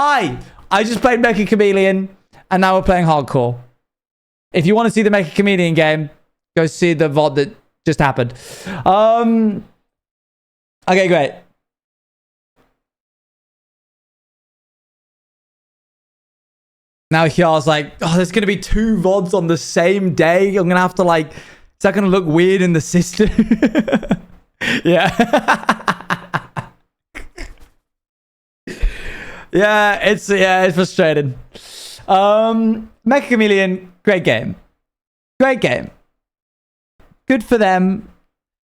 I just played Mecha Chameleon, and now we're playing hardcore. If you want to see the Mecha Chameleon game, go see the VOD that just happened. Okay, great. Now Hyar's like, oh, there's going to be 2 VODs on the same day. I'm going to have to like, is that going to look weird in the system? Yeah. It's frustrating. Mecha Chameleon, great game. Great game. Good for them.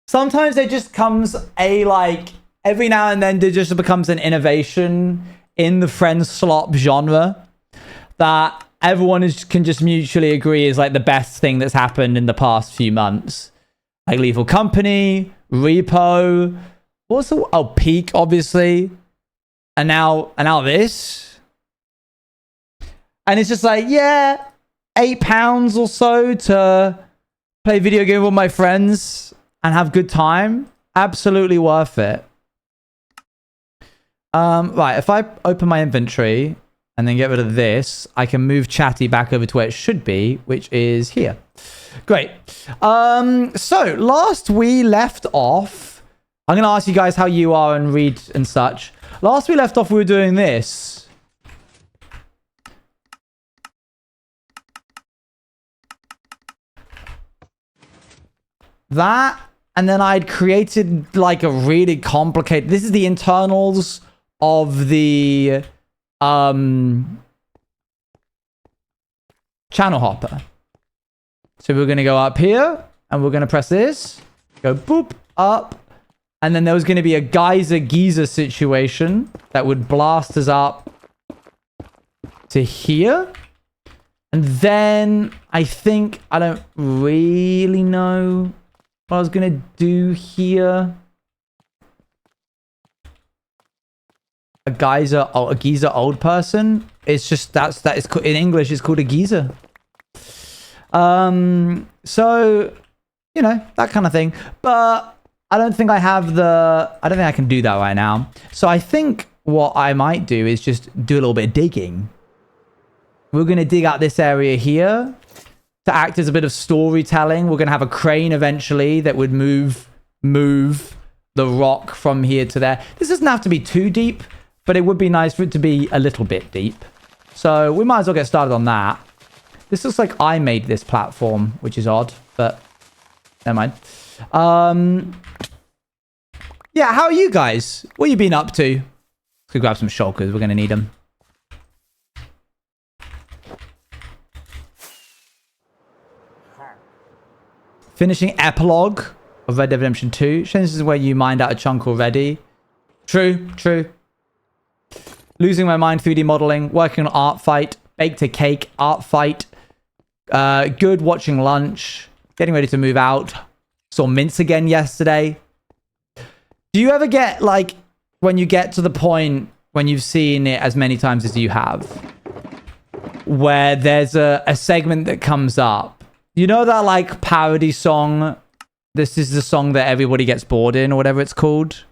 Sometimes there just comes a like, every now and then there just becomes an innovation in the friend slop genre that everyone can just mutually agree is like the best thing that's happened in the past few months. Like Lethal Company, Repo, Peak, obviously. And now this. And it's just like, yeah, £8 or so to play video game with my friends and have good time. Absolutely worth it. Right, if I open my inventory and then get rid of this, I can move Chatty back over to where it should be, which is here. Great. So last we left off, I'm going to ask you guys how you are and read and such. Last we left off, we were doing this. That, and then I'd created like a really complicated... This is the internals of the channel hopper. So we're going to go up here, and we're going to press this. Go boop, up. And then there was going to be a geyser situation that would blast us up to here. And then I think, I don't really know what I was going to do here. A geyser old person. It's just, that is in English, it's called a geyser. So, you know, that kind of thing. But I don't think I have I don't think I can do that right now. So I think what I might do is just do a little bit of digging. We're going to dig out this area here to act as a bit of storytelling. We're going to have a crane eventually that would move the rock from here to there. This doesn't have to be too deep, but it would be nice for it to be a little bit deep. So we might as well get started on that. This looks like I made this platform, which is odd, but never mind. Yeah, how are you guys? What have you been up to? Let's go grab some shulkers. We're going to need them. Finishing epilogue of Red Dead Redemption 2. This is where you mined out a chunk already. True. Losing my mind 3D modeling. Working on art fight. Baked a cake. Art fight. Good watching lunch. Getting ready to move out. Saw Mince again yesterday. Do you ever get, like, when you get to the point when you've seen it as many times as you have, where there's a segment that comes up? You know that, like, parody song? This is the song that everybody gets bored in, or whatever it's called.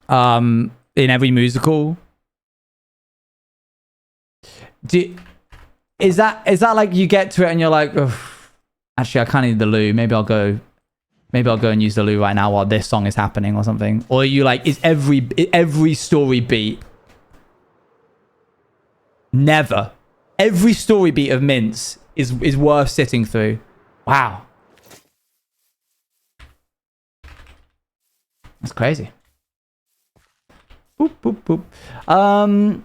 In every musical. Is that like you get to it and you're like, ugh. Actually, I kind of need the loo. Maybe I'll go and use the loo right now while this song is happening or something. Or are you like, is every story beat? Never. Every story beat of Mince is worth sitting through. Wow. That's crazy. Boop, boop, boop.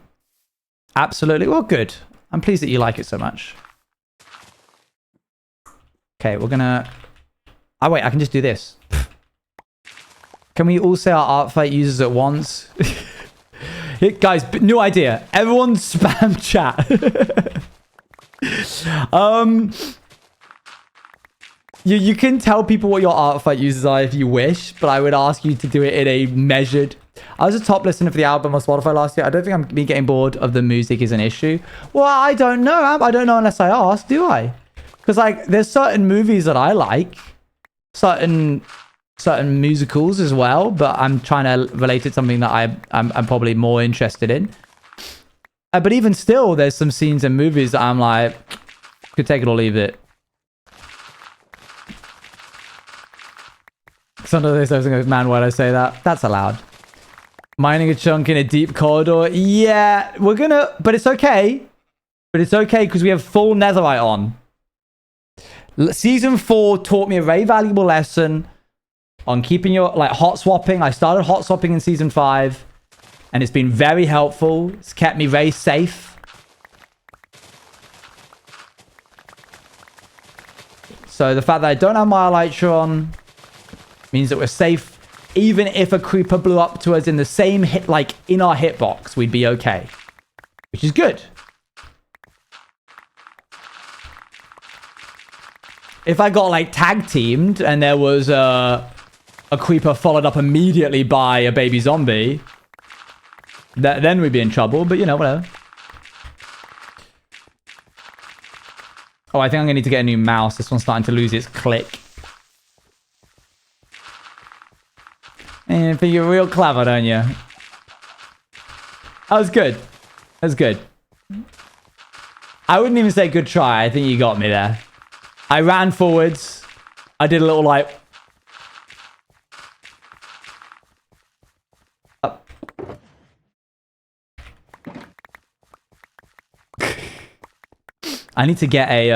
Absolutely. Well, good. I'm pleased that you like it so much. Okay, we're gonna... Oh, wait, I can just do this. Can we all say our art fight users at once? Guys, new idea. Everyone spam chat. You can tell people what your art fight users are if you wish, but I would ask you to do it in a measured... I was a top listener for the album on Spotify last year. I don't think I'm getting bored of the music is an issue. Well, I don't know. I don't know unless I ask, do I? Because, like, there's certain movies that I like. Certain musicals as well. But I'm trying to relate it to something that I'm probably more interested in. But even still, there's some scenes in movies that I'm like, could take it or leave it. Sometimes I was man, why'd I say that? That's allowed. Mining a chunk in a deep corridor. Yeah, we're gonna... But it's okay. But it's okay because we have full netherite on. Season 4 taught me a very valuable lesson on keeping your... Like, hot swapping. I started hot swapping in Season 5. And it's been very helpful. It's kept me very safe. So the fact that I don't have my elytra on means that we're safe. Even if a creeper blew up to us in the same hit, like in our hitbox, we'd be okay. Which is good. If I got like tag teamed and there was a creeper followed up immediately by a baby zombie, then we'd be in trouble, but you know, whatever. Oh, I think I'm gonna need to get a new mouse. This one's starting to lose its click. And you think you're real clever, don't you? That was good. That was good. I wouldn't even say good try. I think you got me there. I ran forwards. I did a little like... Up. I need to get a...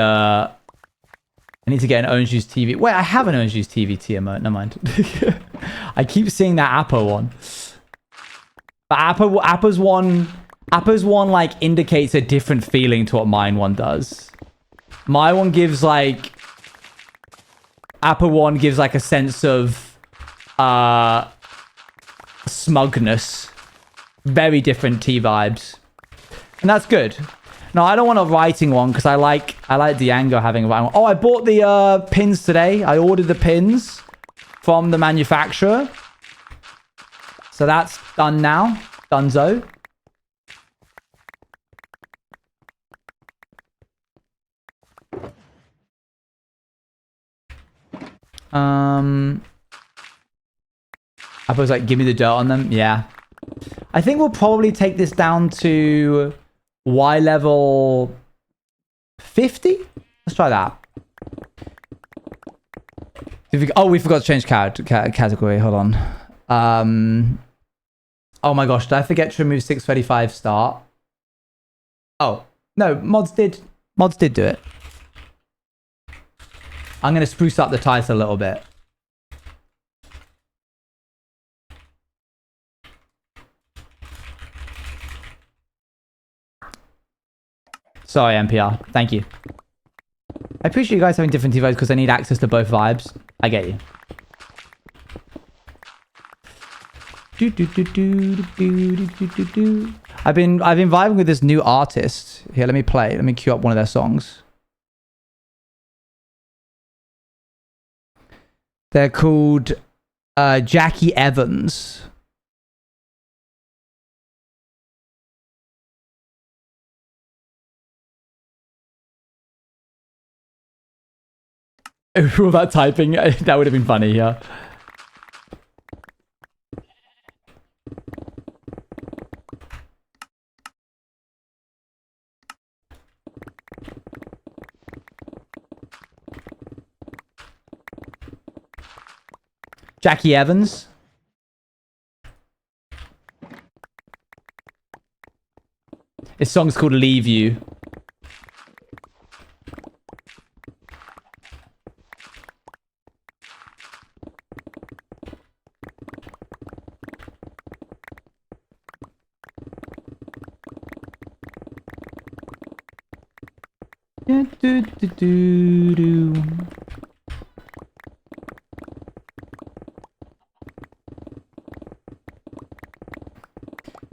I need to get an Orange Juice TV. Wait, I have an Orange Juice TV emote. Never mind. I keep seeing that Appa one. But Appa's one like indicates a different feeling to what mine one does. My one gives like... Appa one gives like a sense of smugness. Very different T vibes. And that's good. No, I don't want a writing one because I like Diango having a writing one. Oh, I bought the pins today. I ordered the pins from the manufacturer. So that's done now. Dunzo. I was like, give me the dirt on them. Yeah. I think we'll probably take this down to Y level 50. Let's try that. Oh, we forgot to change category. Hold on. Oh my gosh, did I forget to remove 635 start? Oh, no, mods did do it. I'm going to spruce up the title a little bit. Sorry, NPR. Thank you. I appreciate you guys having different TVs because I need access to both vibes. I get you. I've been vibing with this new artist. Here, let me play. Let me cue up one of their songs. They're called Jackie Evans. All that typing, that would have been funny, yeah. Jackie Evans. His song's called Leave You.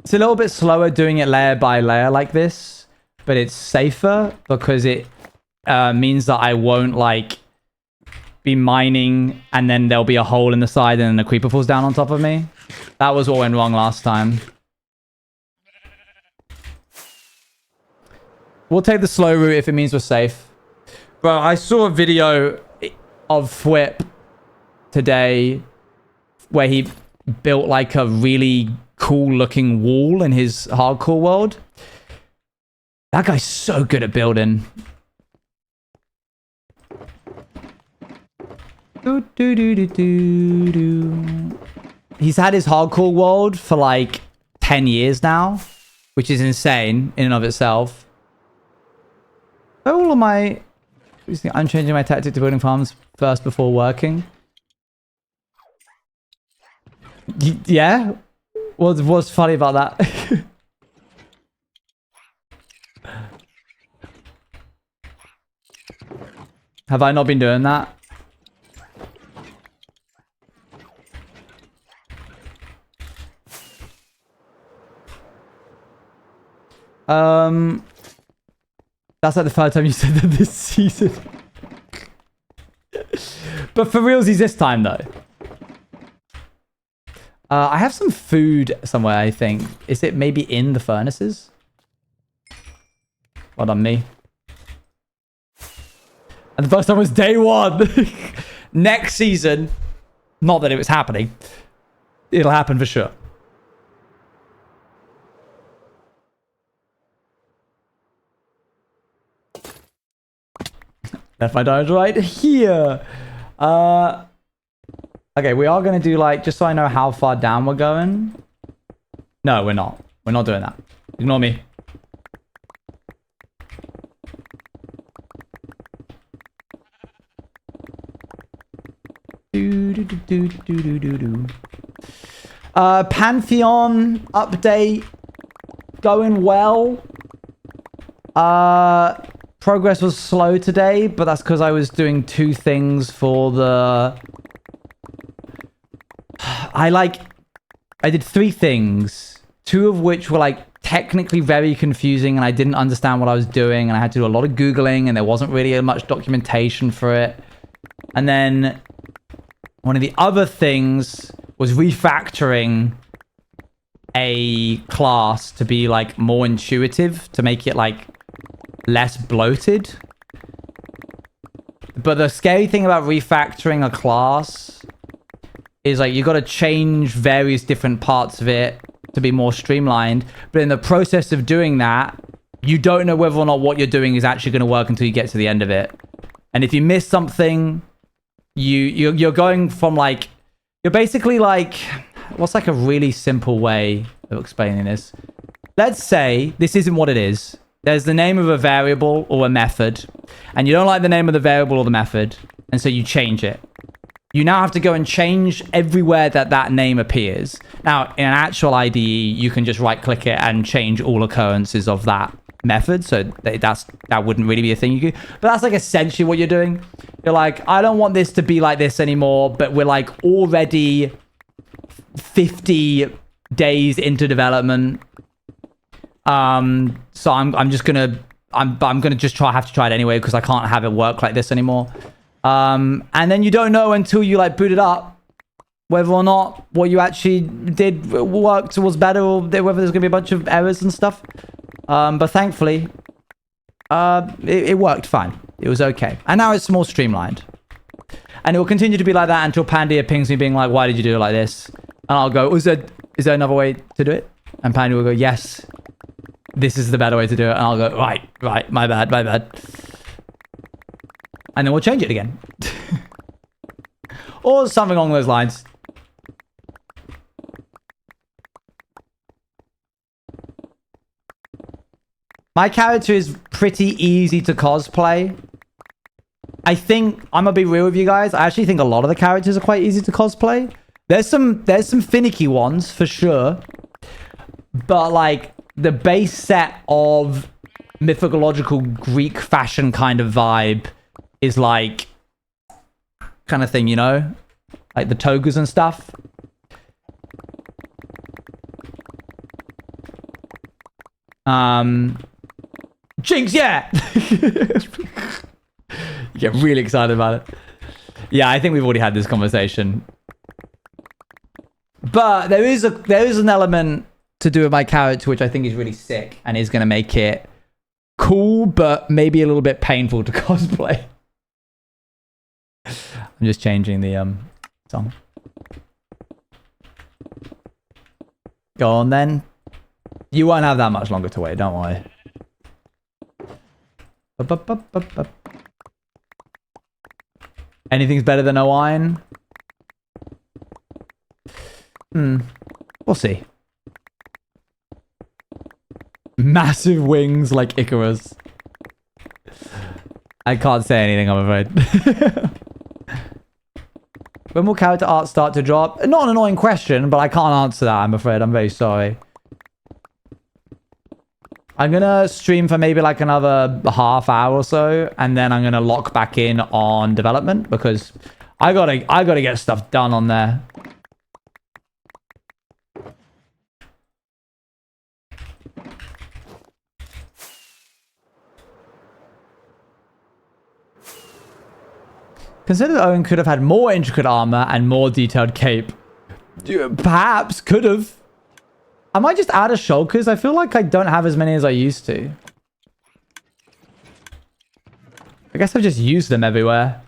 It's a little bit slower doing it layer by layer like this, but it's safer because it means that I won't like be mining and then there'll be a hole in the side and then a creeper falls down on top of me. That was what went wrong last time. We'll take the slow route if it means we're safe. Bro, I saw a video of Thwip today where he built like a really cool looking wall in his hardcore world. That guy's so good at building. He's had his hardcore world for like 10 years now, which is insane in and of itself. All of my... I'm changing my tactic to building farms first before working. Yeah? What's funny about that? Have I not been doing that? That's like the third time you said that this season. But for realsies this time, though. I have some food somewhere, I think. Is it maybe in the furnaces? Well done, me. And the first time was day one. Next season, not that it was happening. It'll happen for sure. Left my diamonds right here. Okay, we are going to do like, just so I know how far down we're going. No, we're not. We're not doing that. Ignore me. Pantheon update going well. Progress was slow today, but that's because I was doing two things for the... I did three things, two of which were like technically very confusing and I didn't understand what I was doing and I had to do a lot of Googling and there wasn't really much documentation for it. And then one of the other things was refactoring a class to be like more intuitive, to make it like less bloated. But the scary thing about refactoring a class is like you got to change various different parts of it to be more streamlined. But in the process of doing that, you don't know whether or not what you're doing is actually going to work until you get to the end of it. And if you miss something, you're going from like, you're basically like, what's like a really simple way of explaining this? Let's say this isn't what it is. There's the name of a variable or a method, and you don't like the name of the variable or the method, and so you change it. You now have to go and change everywhere that that name appears. Now, in an actual IDE, you can just right-click it and change all occurrences of that method, so that wouldn't really be a thing you could. But that's like essentially what you're doing. You're like, I don't want this to be like this anymore, but we're like already 50 days into development. So I'm just gonna just have to try it anyway because I can't have it work like this anymore. And then you don't know until you like boot it up whether or not what you actually did worked or was better, or whether there's gonna be a bunch of errors and stuff. But thankfully, it worked fine. It was okay, and now it's more streamlined. And it will continue to be like that until Pandia pings me being like, "Why did you do it like this?" And I'll go, "Is there another way to do it?" And Pandia will go, "Yes. This is the better way to do it." And I'll go, right, my bad. And then we'll change it again. Or something along those lines. My character is pretty easy to cosplay. I think, I'm gonna be real with you guys, I actually think a lot of the characters are quite easy to cosplay. There's some finicky ones, for sure. But like, the base set of mythological Greek fashion kind of vibe is like kind of thing, you know? Like the togas and stuff. Jinx, yeah! You get really excited about it. Yeah, I think we've already had this conversation. But there is an element to do with my character which I think is really sick and is going to make it cool, but maybe a little bit painful to cosplay. I'm just changing the song. Go on then. You won't have that much longer to wait, don't worry. Anything's better than Owen? We'll see. Massive wings like Icarus. I can't say anything, I'm afraid. When will character art start to drop? Not an annoying question, but I can't answer that, I'm afraid. I'm very sorry. I'm gonna stream for maybe like another half hour or so, and then I'm gonna lock back in on development because I gotta get stuff done on there. Consider that Owen could have had more intricate armor and more detailed cape. Perhaps, could have. I might just add a shulkers. I feel like I don't have as many as I used to. I guess I've just used them everywhere.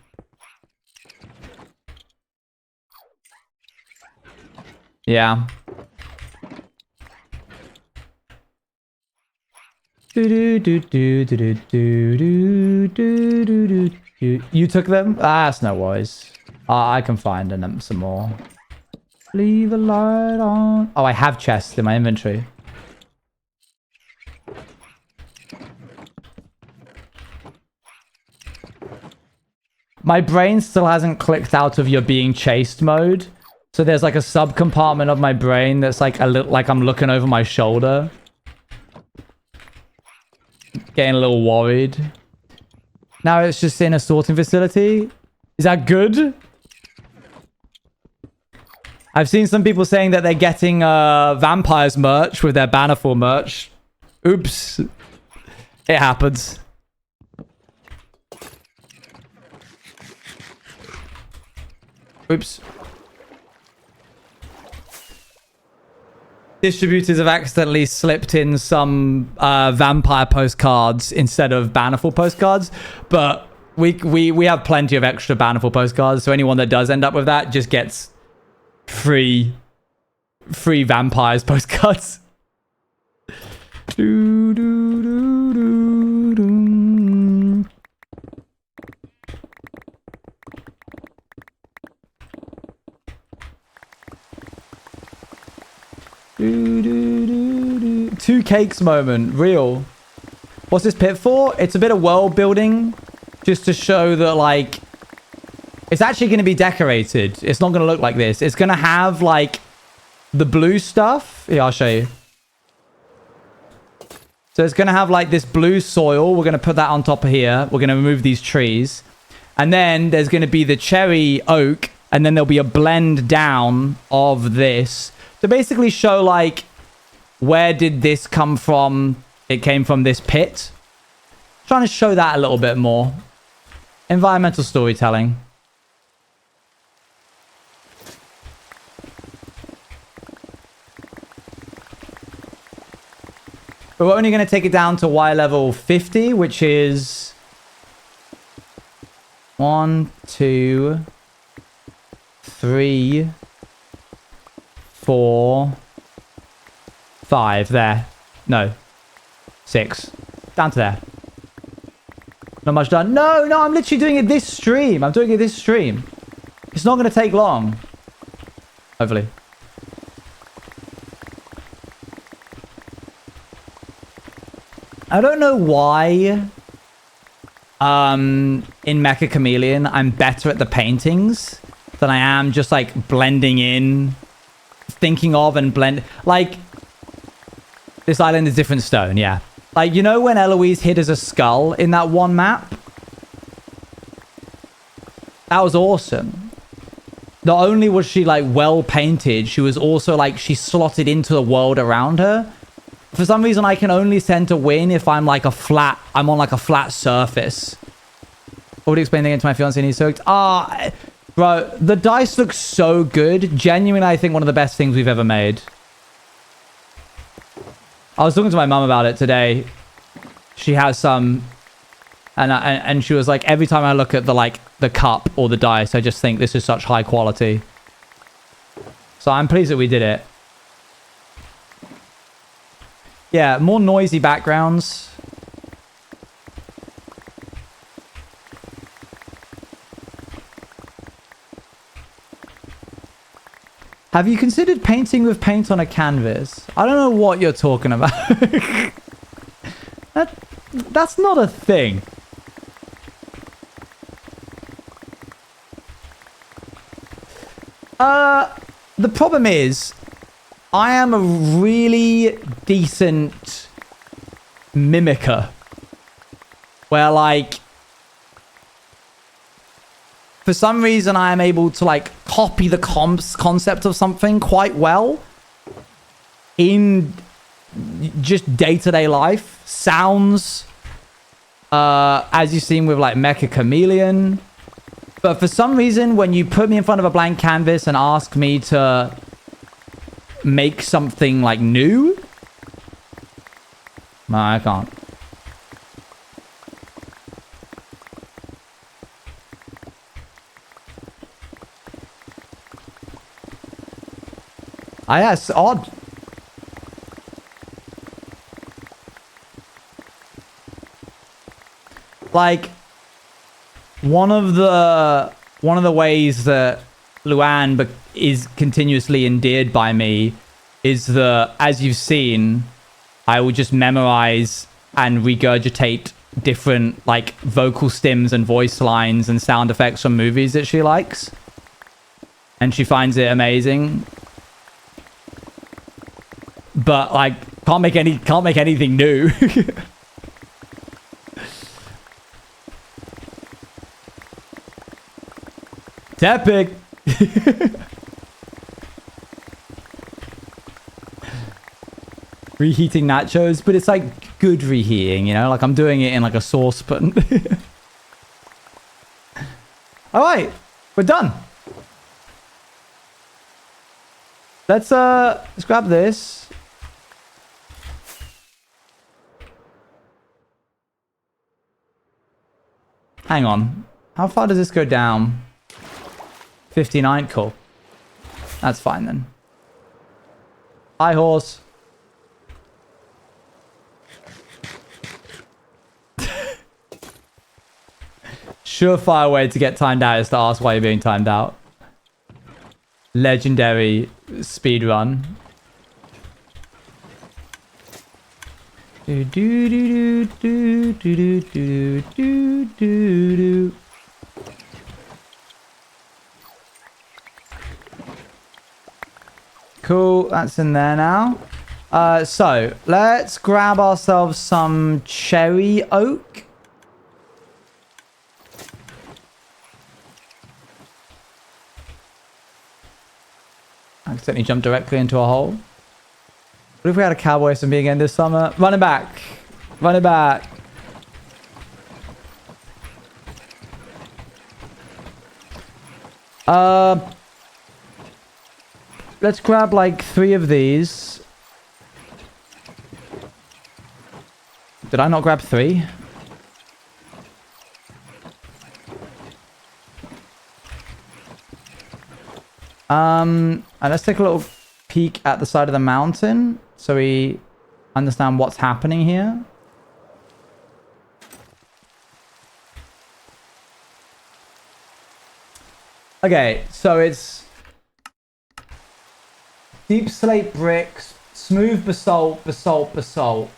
Yeah. You took them? Ah, that's no worries. I can find them some more. Leave a light on. Oh, I have chests in my inventory. My brain still hasn't clicked out of your being chased mode. So there's like a sub-compartment of my brain that's like a little, like I'm looking over my shoulder. Getting a little worried. Now it's just in a sorting facility. Is that good? I've seen some people saying that they're getting vampires merch with their Bannerfall merch. Oops. It happens. Oops. Distributors have accidentally slipped in some vampire postcards instead of Bannerfall postcards, but we have plenty of extra Bannerfall postcards, so anyone that does end up with that just gets free vampires postcards. Do, do, do, do, do. Do, do, do, do. 2 cakes moment, real. What's this pit for? It's a bit of world building, just to show that like it's actually going to be decorated. It's not going to look like this. It's going to have like the blue stuff. Here, I'll show you. So it's going to have like this blue soil. We're going to put that on top of here. We're going to remove these trees. And then there's going to be the cherry oak. And then there'll be a blend down of this. To basically show, like, where did this come from? It came from this pit. Trying to show that a little bit more. Environmental storytelling. But we're only going to take it down to Y level 50, which is 1, 2, 3, 4, 5. There. No. 6. Down to there. Not much done. No, I'm literally doing it this stream. I'm doing it this stream. It's not going to take long. Hopefully. I don't know why in Mecha Chameleon I'm better at the paintings than I am just like blending in, thinking of and blend. Like, this island is different stone, yeah. Like, you know when Eloise hid as a skull in that one map? That was awesome. Not only was she like well painted, she was also like, she slotted into the world around her. For some reason, I can only tend to win if I'm like I'm on like a flat surface. What would you explain again to my fiancé and he's soaked? Bro, the dice look so good. Genuinely, I think one of the best things we've ever made. I was talking to my mum about it today. She has some, and she was like, every time I look at the cup or the dice, I just think this is such high quality. So I'm pleased that we did it. Yeah, more noisy backgrounds. Have you considered painting with paint on a canvas? I don't know what you're talking about. That's not a thing. The problem is, I am a really decent mimicker. Where, like, for some reason I am able to, like, copy the concept of something quite well in just day-to-day life. Sounds, as you've seen with, like, Mecha Chameleon. But for some reason, when you put me in front of a blank canvas and ask me to make something, like, new, no, I can't. Yeah, it's odd. Like, one of the ways that Luan is continuously endeared by me is that, as you've seen, I will just memorize and regurgitate different, like, vocal stims and voice lines and sound effects from movies that she likes. And she finds it amazing. But, like, can't make anything new. It's epic. Reheating nachos, but it's like good reheating, you know? Like I'm doing it in like a saucepan. All right, we're done. Let's grab this. Hang on. How far does this go down? 59, cool. That's fine then. Hi, horse. Surefire way to get timed out is to ask why you're being timed out. Legendary speed run. Do do do do do do do do do. Cool, that's in there now. So let's grab ourselves some cherry oak. I accidentally jumped directly into a hole. What if we had a cowboy SMB again this summer? Run it back. Run it back. Let's grab like 3 of these. Did I not grab 3? And let's take a little peek at the side of the mountain so we understand what's happening here. Okay, so it's deep slate bricks, smooth basalt, basalt, basalt.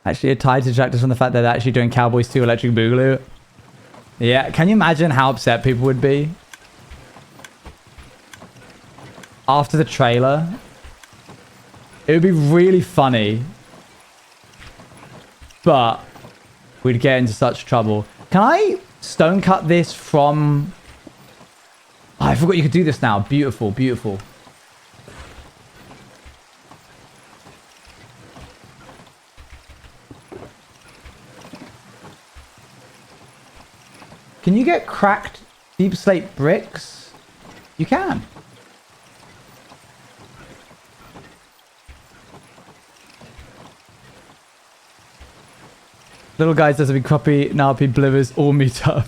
Actually, a tie detractors from the fact that they're actually doing Cowboys 2 Electric Boogaloo. Yeah, can you imagine how upset people would be? After the trailer. It would be really funny. But we'd get into such trouble. Can I stone cut this from... Oh, I forgot you could do this now. Beautiful, beautiful. Can you get cracked deep slate bricks? You can. Little guys doesn't be copy, now be blivers, all meet up.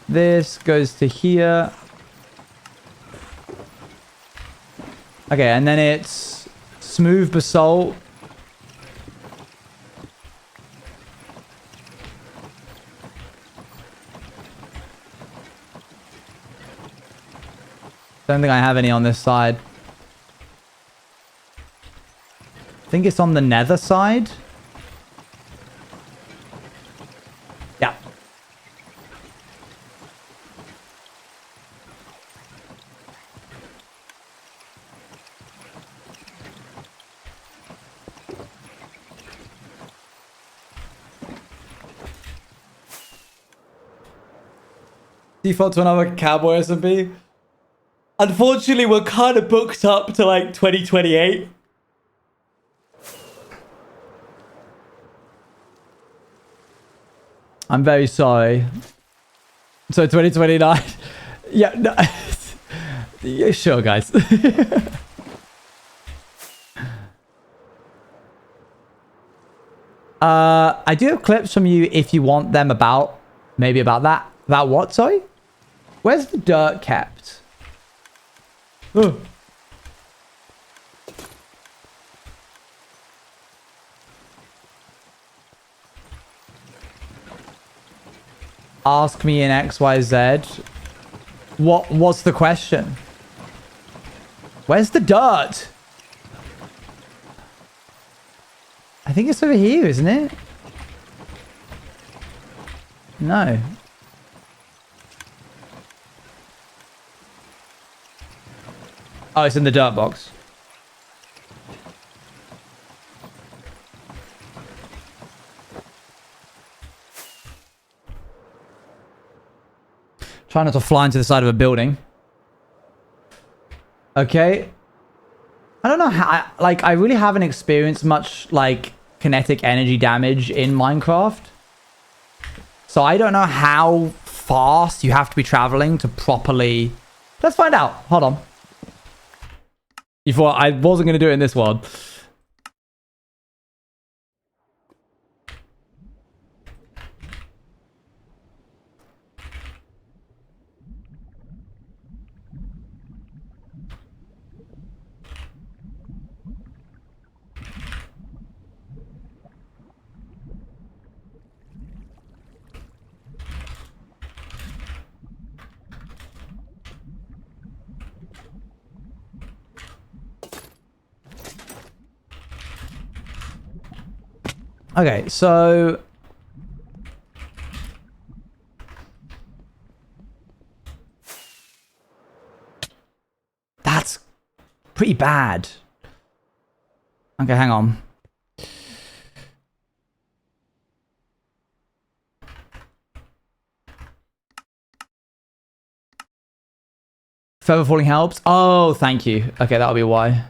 This goes to here. Okay, and then it's smooth basalt. Don't think I have any on this side. I think it's on the nether side. Yeah. Default to another cowboy SMP. Unfortunately, we're kind of booked up to like 2028. I'm very sorry. So 2029. Yeah, no. Yeah, sure, guys. I do have clips from you if you want them about, maybe about that. About what, sorry? Where's the dirt kept? Oh. Ask me in XYZ. What's the question? Where's the dirt? I think it's over here, isn't it? No. Oh, it's in the dirt box. Try not to fly into the side of a building. Okay. I don't know how... I really haven't experienced much, like, kinetic energy damage in Minecraft. So I don't know how fast you have to be traveling to properly... Let's find out. Hold on. You thought I wasn't going to do it in this one. Okay, so... That's pretty bad. Okay, hang on. Feather falling helps? Oh, thank you. Okay, that'll be why.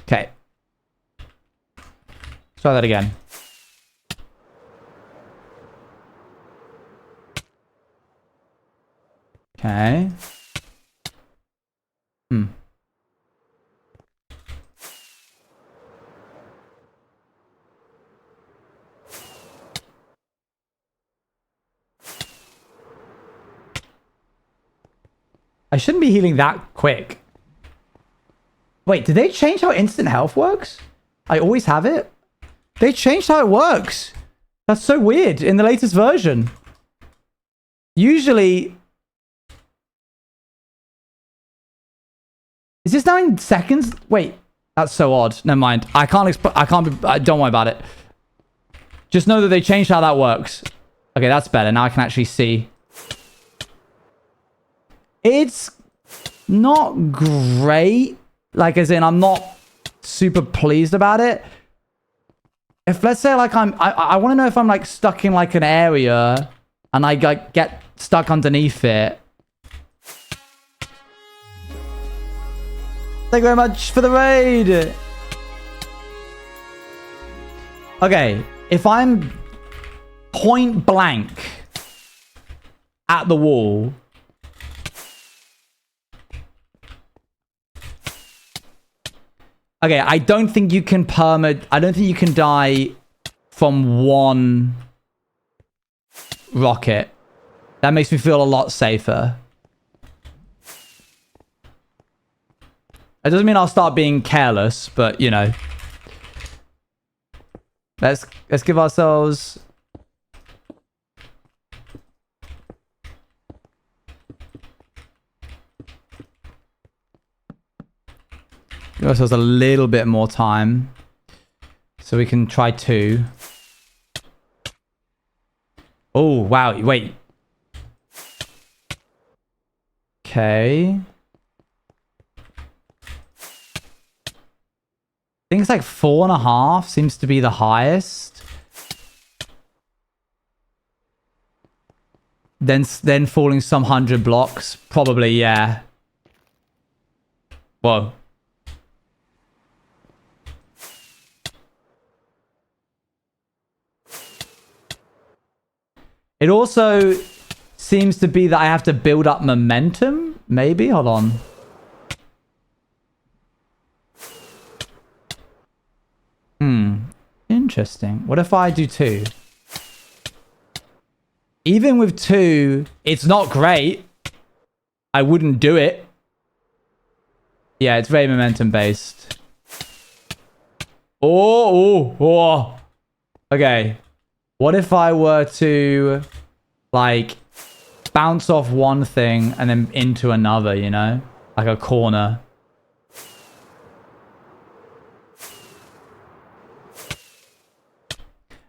Okay. Let's try that again. Okay. I shouldn't be healing that quick. Wait, did they change how instant health works? I always have it? They changed how it works. That's so weird in the latest version. Usually... Is this now in seconds? Wait, That's so odd. Never mind. I can't don't worry about it. Just know that they changed how that works. Okay, that's better. Now I can actually see. It's not great. Like, as in, I'm not super pleased about it. If, let's say, like, I want to know if I'm, like, stuck in, like, an area and I, like, get stuck underneath it. Thank you very much for the raid. Okay, if I'm point blank at the wall, okay, I don't think you can I don't think you can die from one rocket. That makes me feel a lot safer. It doesn't mean I'll start being careless, but you know. Let's give ourselves a little bit more time. So we can try 2. Oh, wow. Wait. Okay. I think it's like 4.5 seems to be the highest. Then falling some 100 blocks. Probably, yeah. Whoa. It also seems to be that I have to build up momentum. Maybe? Hold on. Interesting. What if I do 2? Even with 2, it's not great. I wouldn't do it. Yeah, it's very momentum based. Oh. Okay. What if I were to, like, bounce off one thing and then into another, you know? Like a corner.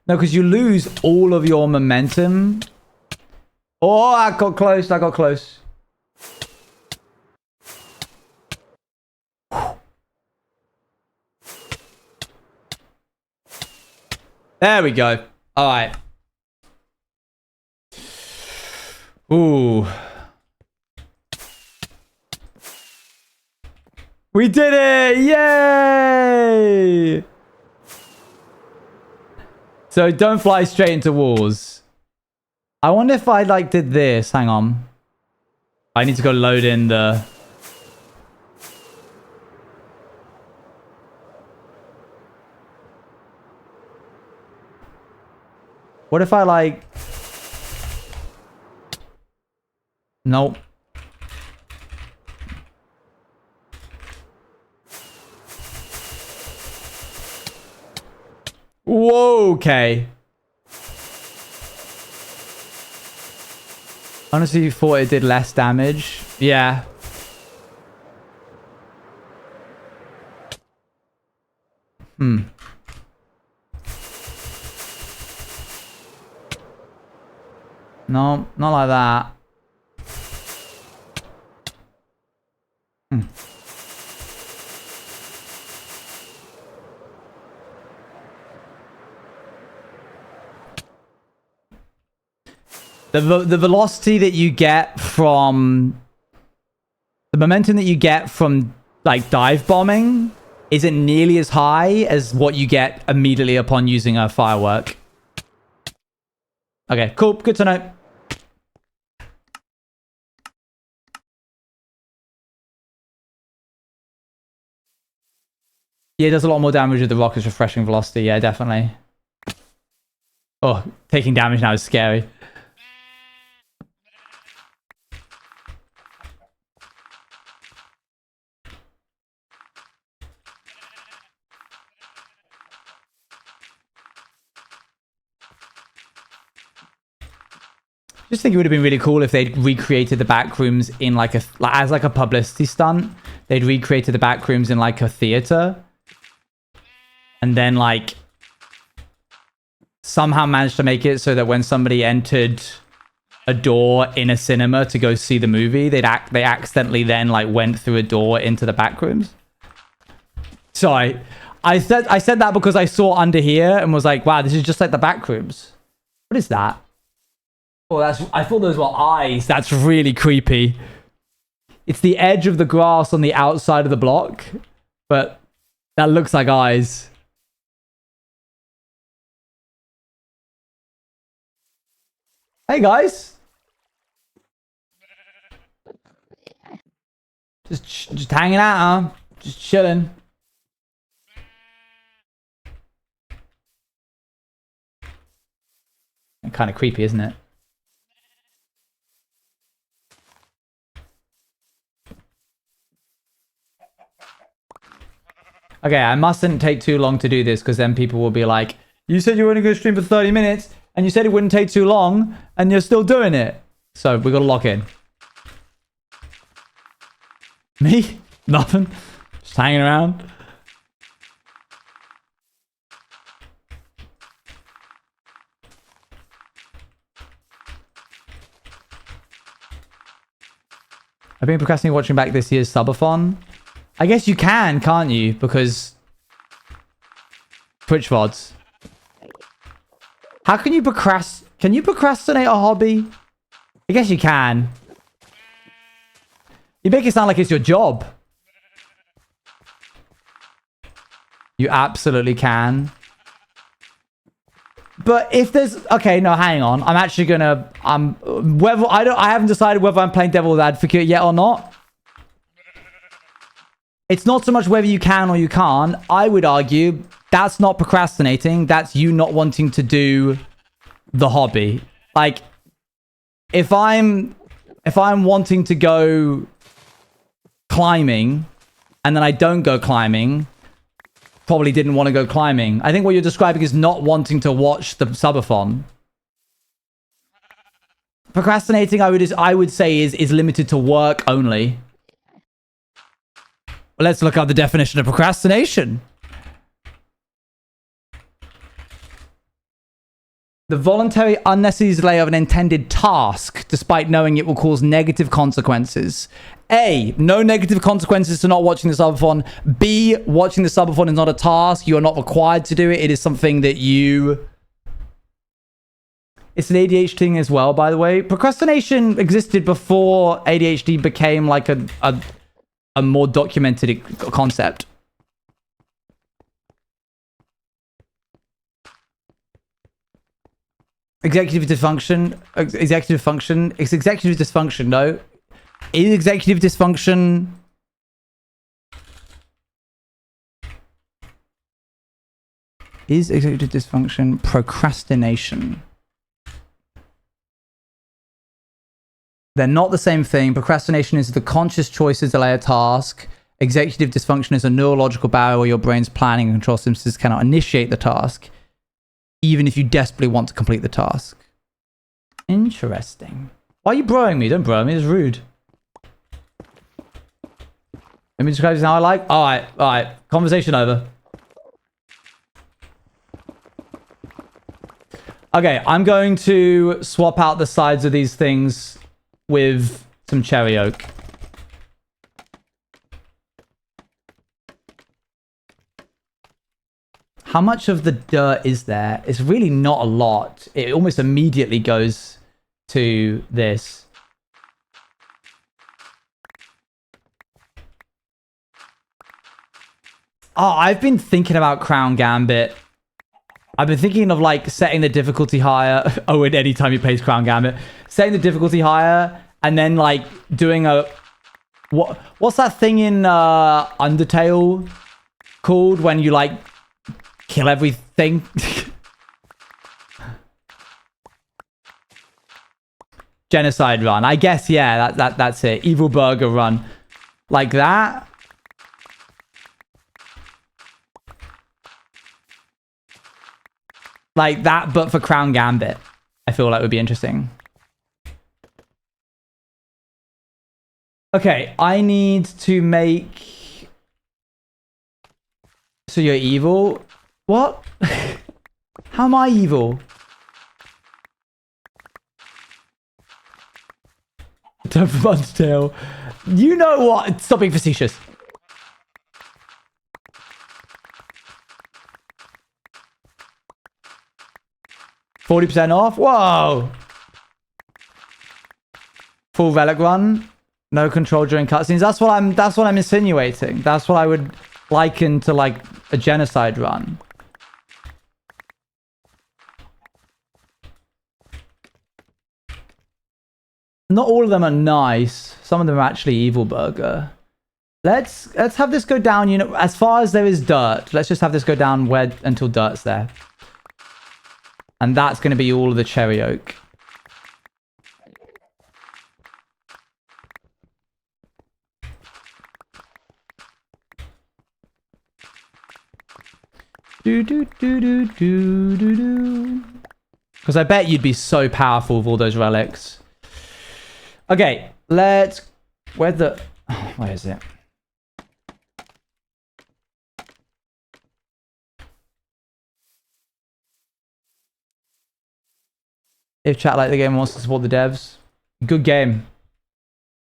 No, because you lose all of your momentum. Oh, I got close. There we go. All right. Ooh. We did it! Yay! So don't fly straight into walls. I wonder if I like did this. Hang on. I need to go load in the... What if I like... Nope. Whoa, okay. Honestly, thought it did less damage. Yeah. No, not like that. The velocity that you get from... The momentum that you get from, like, dive bombing isn't nearly as high as what you get immediately upon using a firework. Okay, cool. Good to know. Yeah, it does a lot more damage with the rocket's refreshing velocity. Yeah, definitely. Oh, taking damage now is scary. Just think it would have been really cool if they'd recreated the back rooms in like a as like a publicity stunt. They'd recreated the back rooms in like a theater and then like somehow managed to make it so that when somebody entered a door in a cinema to go see the movie, they accidentally then like went through a door into the back rooms. So I said that because I saw under here and was like, wow, this is just like the back rooms. What is that? Oh, I thought those were eyes. That's really creepy. It's the edge of the grass on the outside of the block, but that looks like eyes. Hey guys. Just hanging out, huh? Just chilling. Kind of creepy, isn't it? Okay, I mustn't take too long to do this because then people will be like, you said you were only going to stream for 30 minutes and you said it wouldn't take too long and you're still doing it. So we got to lock in. Me? Nothing. Just hanging around. I've been procrastinating watching back this year's subathon. I guess you can, can't you? Because Twitch VODs. How can you Can you procrastinate a hobby? I guess you can. You make it sound like it's your job. You absolutely can. But if there's... Okay, no, hang on. I'm actually gonna... I haven't decided whether I'm playing devil's advocate yet or not. It's not so much whether you can or you can't. I would argue that's not procrastinating. That's you not wanting to do the hobby. Like, if I'm wanting to go climbing and then I don't go climbing, probably didn't want to go climbing. I think what you're describing is not wanting to watch the subathon. Procrastinating, I would say, is limited to work only. Well, let's look up the definition of procrastination. The voluntary, unnecessary delay of an intended task, despite knowing it will cause negative consequences. A, no negative consequences to not watching the subathon. B, watching the subathon is not a task. You are not required to do it. It is something that you... It's an ADHD thing as well, by the way. Procrastination existed before ADHD became like a more documented concept. Executive dysfunction. Executive function. It's executive dysfunction, no. Is executive dysfunction... Is executive dysfunction procrastination? They're not the same thing. Procrastination is the conscious choice to delay a task. Executive dysfunction is a neurological barrier where your brain's planning and control systems cannot initiate the task, even if you desperately want to complete the task. Interesting. Why are you broing me? Don't bro me. It's rude. Let me describe this how I like. All right. Conversation over. Okay, I'm going to swap out the sides of these things with some cherry oak. How much of the dirt is there? It's really not a lot. It almost immediately goes to this. Oh, I've been thinking about Crown Gambit. I've been thinking of like setting the difficulty higher. Owen, anytime he plays Crown Gambit, setting the difficulty higher and then like doing a what's that thing in Undertale called when you like kill everything? Genocide run. I guess yeah, that's it. Evil Burger run. Like that. Like that, but for Crown Gambit. I feel like would be interesting. Okay, I need to make... So you're evil? What? How am I evil? Time for Munchtail. You know what? Stop being facetious. %40 off? Whoa! Full relic run. No control during cutscenes. That's what I'm insinuating. That's what I would liken to like a genocide run. Not all of them are nice. Some of them are actually evil burger. Let's have this go down, you know, as far as there is dirt. Let's just have this go down where until dirt's there. And that's going to be all of the cherry oak. Because I bet you'd be so powerful with all those relics. Okay, let's... Where is it? If chat like the game wants to support the devs. Good game.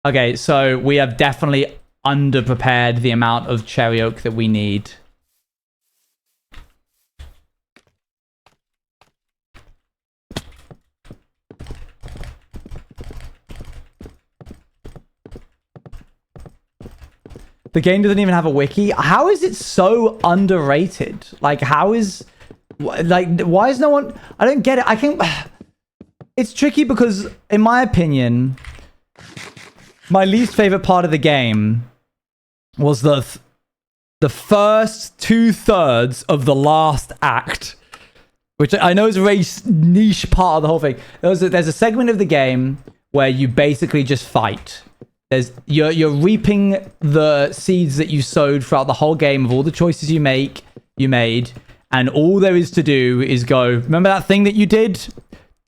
Okay, so we have definitely underprepared the amount of cherry oak that we need. The game doesn't even have a wiki. How is it so underrated? Like, how is... Like, why is no one... I don't get it. I can... It's tricky because, in my opinion, my least favorite part of the game was the first 2/3 of the last act, which I know is a very niche part of the whole thing. There's a segment of the game where you basically just fight. You're reaping the seeds that you sowed throughout the whole game of all the choices you made, and all there is to do is go, remember that thing that you did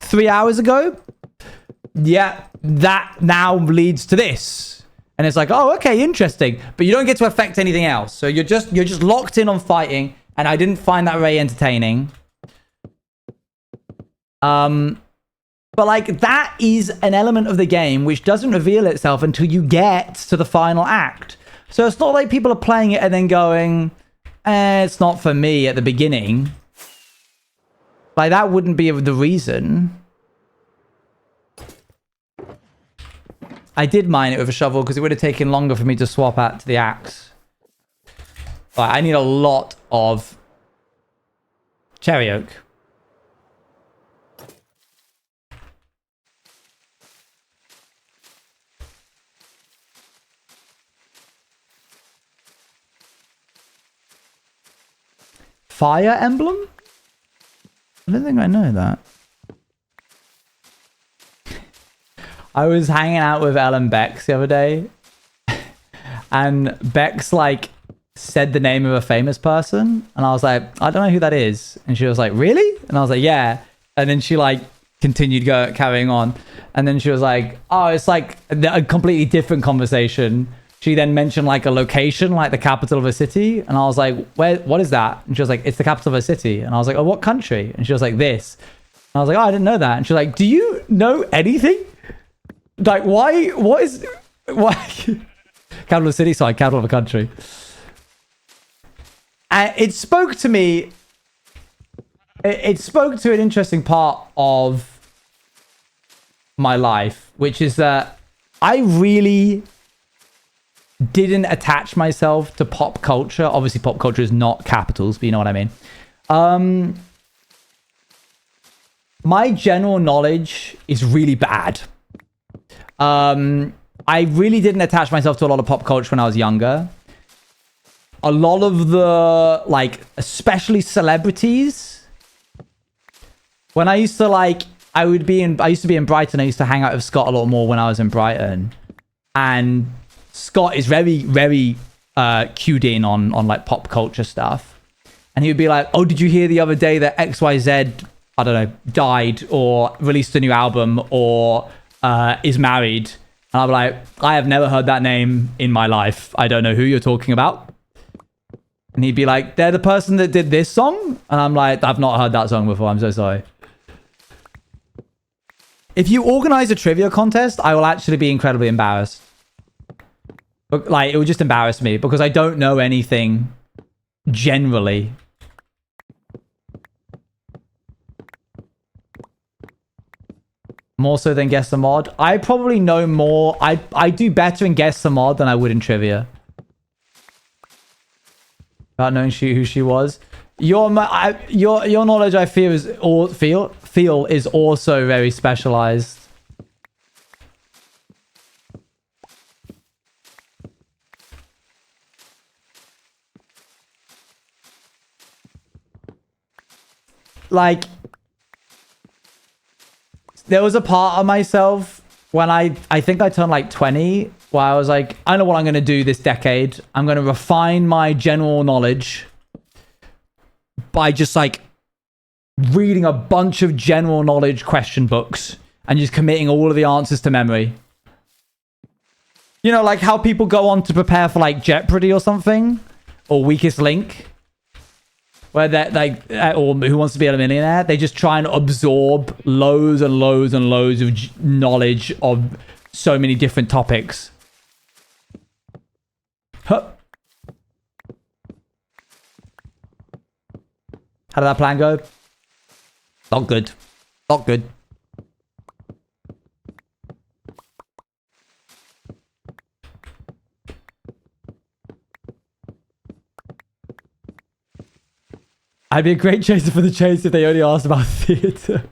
3 hours ago? Yeah, that now leads to this. And it's like, oh, okay, interesting. But you don't get to affect anything else. So you're just locked in on fighting, and I didn't find that very entertaining. But like, that is an element of the game which doesn't reveal itself until you get to the final act. So it's not like people are playing it and then going, it's not for me at the beginning. Like, that wouldn't be the reason. I did mine it with a shovel because it would have taken longer for me to swap out to the axe. But I need a lot of cherry oak. Fire emblem? I don't think I know that. I was hanging out with Ellen Bex the other day, and Bex like said the name of a famous person, and I was like, I don't know who that is, and she was like, really? And I was like, yeah. And then she like continued carrying on, and then she was like, oh, it's like a completely different conversation. She then mentioned like a location, like the capital of a city. And I was like, what is that? And she was like, it's the capital of a city. And I was like, oh, what country? And she was like, this. And I was like, oh, I didn't know that. And she was like, do you know anything? Like, why? Capital of a city, sorry, capital of a country. And it spoke to me. It spoke to an interesting part of my life, which is that I really didn't attach myself to pop culture. Obviously, pop culture is not capitals, but you know what I mean. My general knowledge is really bad. I really didn't attach myself to a lot of pop culture when I was younger. A lot of the, like, especially celebrities. When I used to, like, I used to be in Brighton. I used to hang out with Scott a lot more when I was in Brighton. And Scott is very, very cued in on like pop culture stuff. And he would be like, oh, did you hear the other day that XYZ, I don't know, died or released a new album or is married? And I'd be like, I have never heard that name in my life. I don't know who you're talking about. And he'd be like, they're the person that did this song? And I'm like, I've not heard that song before. I'm so sorry. If you organize a trivia contest, I will actually be incredibly embarrassed. But, like, it would just embarrass me because I don't know anything generally. More so than Guess the Mod. I probably know more. I do better in Guess the Mod than I would in trivia. About knowing who she was. Your knowledge, I feel, is also very specialized. Like, there was a part of myself when I think I turned like 20, where I was like, I know what I'm going to do this decade. I'm going to refine my general knowledge by just like reading a bunch of general knowledge question books and just committing all of the answers to memory. You know, like how people go on to prepare for like Jeopardy or something, or Weakest Link, where they're like, or Who Wants to Be a Millionaire? They just try and absorb loads and loads and loads of knowledge of so many different topics. Huh. How did that plan go? Not good. Not good. I'd be a great chaser for the chase if they only asked about theatre.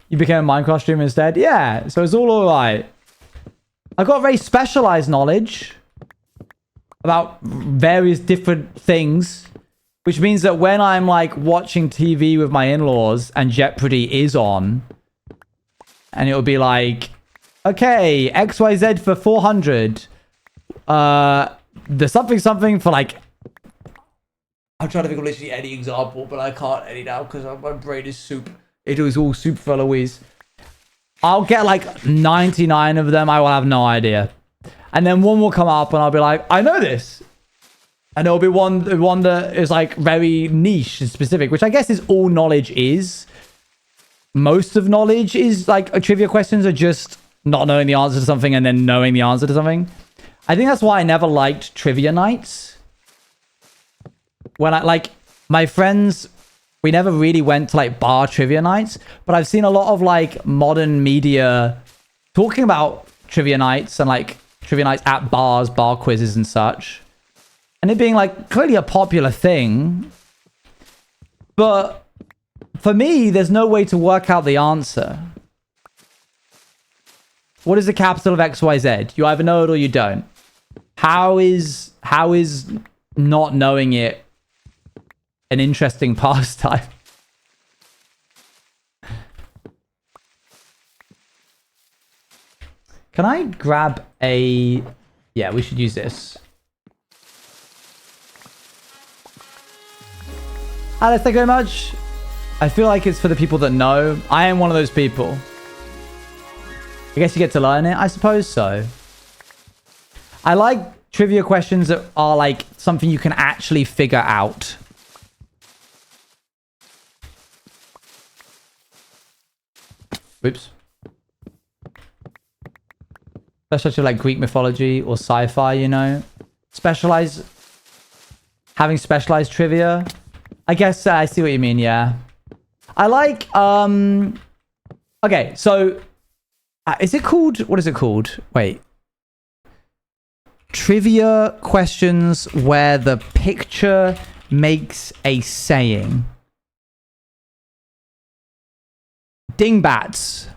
You became a Minecraft streamer instead? Yeah, so it's all alright. I got very specialized knowledge about various different things, which means that when I'm like watching TV with my in-laws and Jeopardy is on, and it'll be like, okay, XYZ for 400. The something for like, I'm trying to think of literally any example, but I can't any now because my brain is soup. It was all soup for Louise. I'll get like 99 of them. I will have no idea. And then one will come up and I'll be like, I know this. And there'll be one that is like very niche and specific, which I guess is all knowledge is. Most of knowledge is like trivia questions are just not knowing the answer to something and then knowing the answer to something. I think that's why I never liked trivia nights. When I like my friends, we never really went to like bar trivia nights, but I've seen a lot of like modern media talking about trivia nights and like trivia nights at bars, bar quizzes and such. And it being like clearly a popular thing. But for me, there's no way to work out the answer. What is the capital of XYZ? You either know it or you don't. How is not knowing it an interesting pastime? Can I grab a... Yeah, we should use this. Alice, thank you very much. I feel like it's for the people that know. I am one of those people. I guess you get to learn it. I suppose so. I like trivia questions that are like something you can actually figure out. Whoops. Especially like Greek mythology or sci-fi, you know? Having specialized trivia. I guess I see what you mean, yeah. I like, okay, so, is it called, what is it called? Wait. Trivia questions where the picture makes a saying. Dingbats.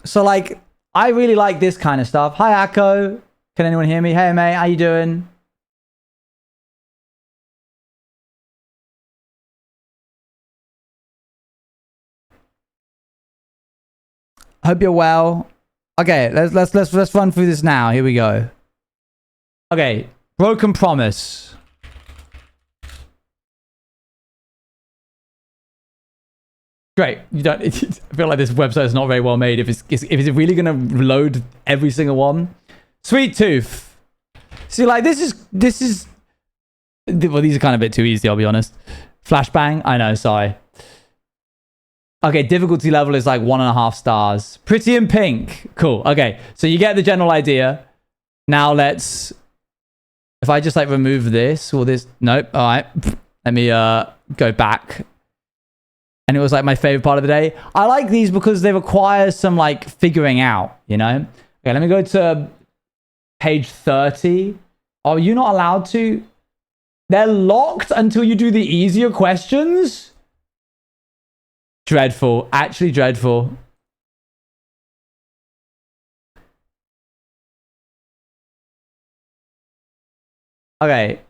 So, like, I really like this kind of stuff. Hi, Akko. Can anyone hear me? Hey, mate. How you doing? Hope you're well. Okay, let's run through this now. Here we go. Okay, broken promise. Great. You don't. I feel like this website is not very well made. If it's really gonna load every single one. Sweet tooth. See, like this is. Well, these are kind of a bit too easy. I'll be honest. Flashbang. I know. Sorry. Okay, difficulty level is like 1.5 stars. Pretty in pink. Cool. Okay, so you get the general idea. Now let's. If I just like remove this or this. Nope. All right. Let me go back. And it was like my favorite part of the day. I like these because they require some like figuring out, you know? Okay, let me go to page 30. Are you not allowed to? They're locked until you do the easier questions? Dreadful. Actually dreadful. Okay.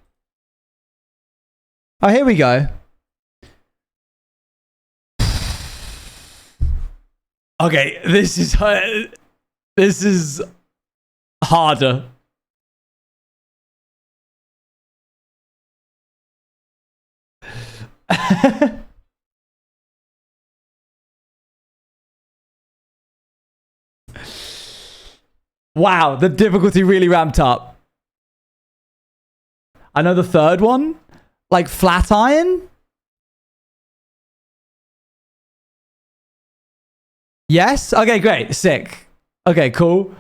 Oh, here we go. Okay, this is harder. Wow, the difficulty really ramped up. I know the third one, like flat iron. Yes. Okay, great. Sick. Okay, cool.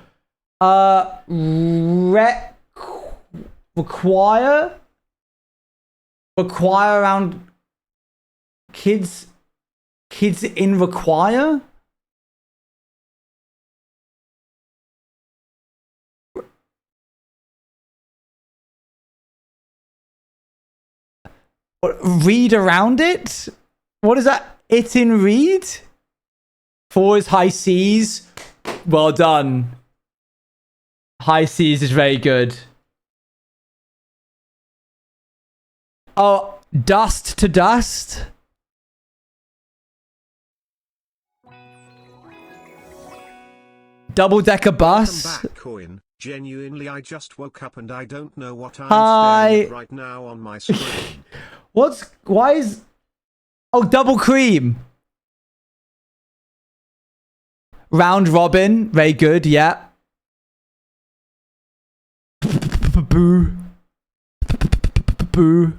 Require around kids in require. Read around it. What is that? It in read. 4 is high C's. Well done. High C's is very good. Oh, dust to dust. Double-decker bus. Welcome back, Owen. Genuinely, I just woke up and I don't know what I'm staring at right now on my screen. Why is... Oh, double cream. Round robin. Very good, yeah. Boo. Boo.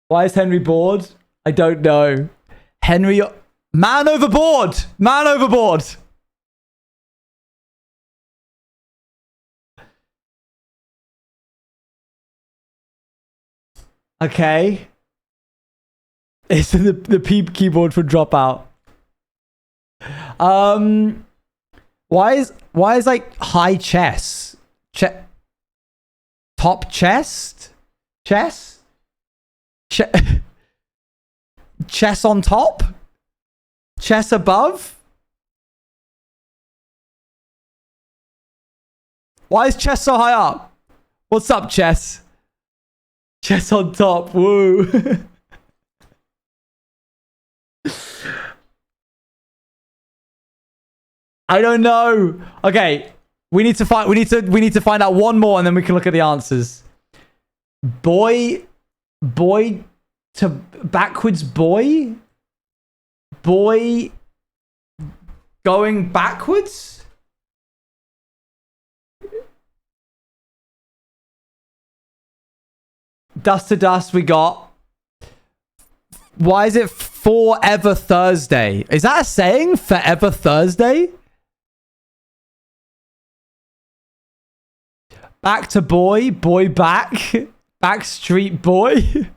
Why is Henry bored? I don't know. Henry... Man overboard! Man overboard! Okay. It's the peep keyboard for Dropout. Why is like high chest? Top chest? Chest? Chest on top? Chest above? Why is chest so high up? What's up, chest? Chest on top. Woo. I don't know. Okay, we need to find out one more, and then we can look at the answers. Boy to backwards boy? Boy going backwards? Dust to dust we got. Why is it Forever Thursday? Is that a saying? Forever Thursday? Back to boy. Boy back. Backstreet boy.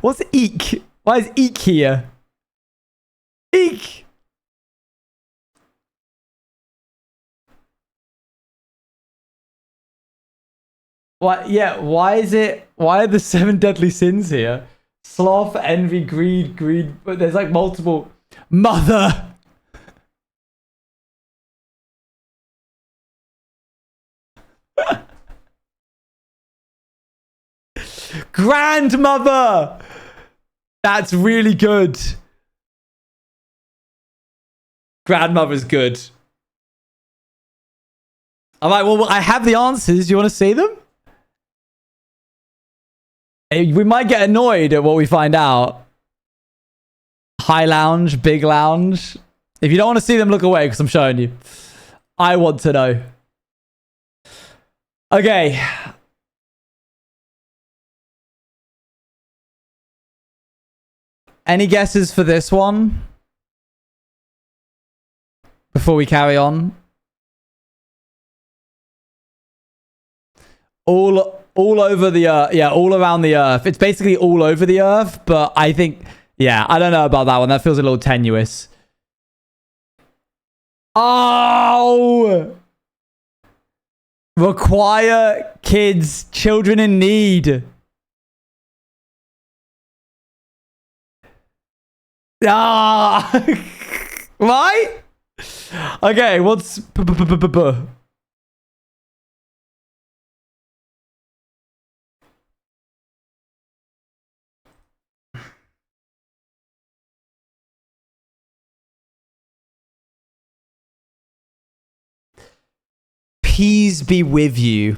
What's eek? Why is eek here? Eek. What? Yeah. Why is it? Why are the 7 deadly sins here? Sloth, envy, greed. But there's like multiple. Mother. Grandmother! That's really good. Grandmother's good. All right, well, I have the answers. Do you want to see them? We might get annoyed at what we find out. High lounge, big lounge. If you don't want to see them, look away because I'm showing you. I want to know. Okay. Any guesses for this one? Before we carry on. All over the earth. Yeah, all around the earth. It's basically all over the earth, but I think... Yeah, I don't know about that one. That feels a little tenuous. Oh! Require kids, children in need. Ah! Right? Okay, what's... Peace be with you.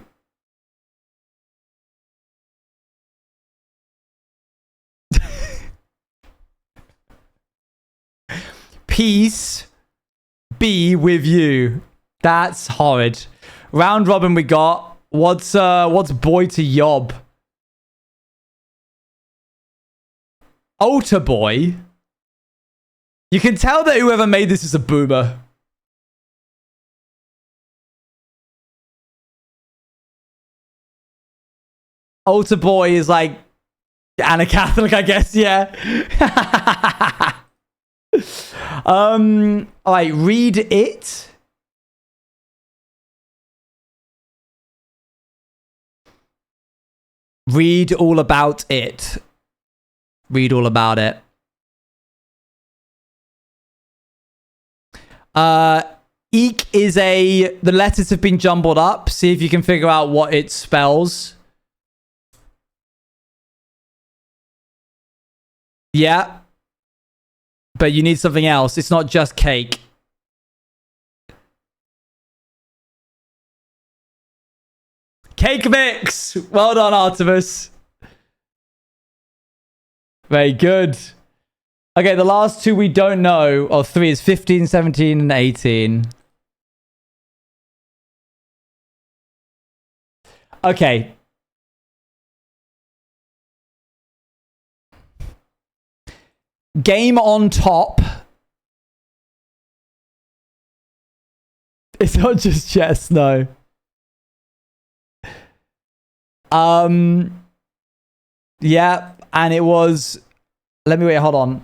Peace be with you. That's horrid. Round robin we got. What's boy to yob? Altar boy? You can tell that whoever made this is a boomer. Altar boy is like Anna Catholic, I guess, yeah. All right, read it. Read all about it. Read all about it. Eek is the letters have been jumbled up. See if you can figure out what it spells. Yeah. But you need something else. It's not just cake. Cake mix! Well done, Artemis. Very good. Okay, the last two we don't know. Or three is 15, 17, and 18. Okay. Game on top. It's not just chess, no. Yeah, and it was... Let me wait, hold on.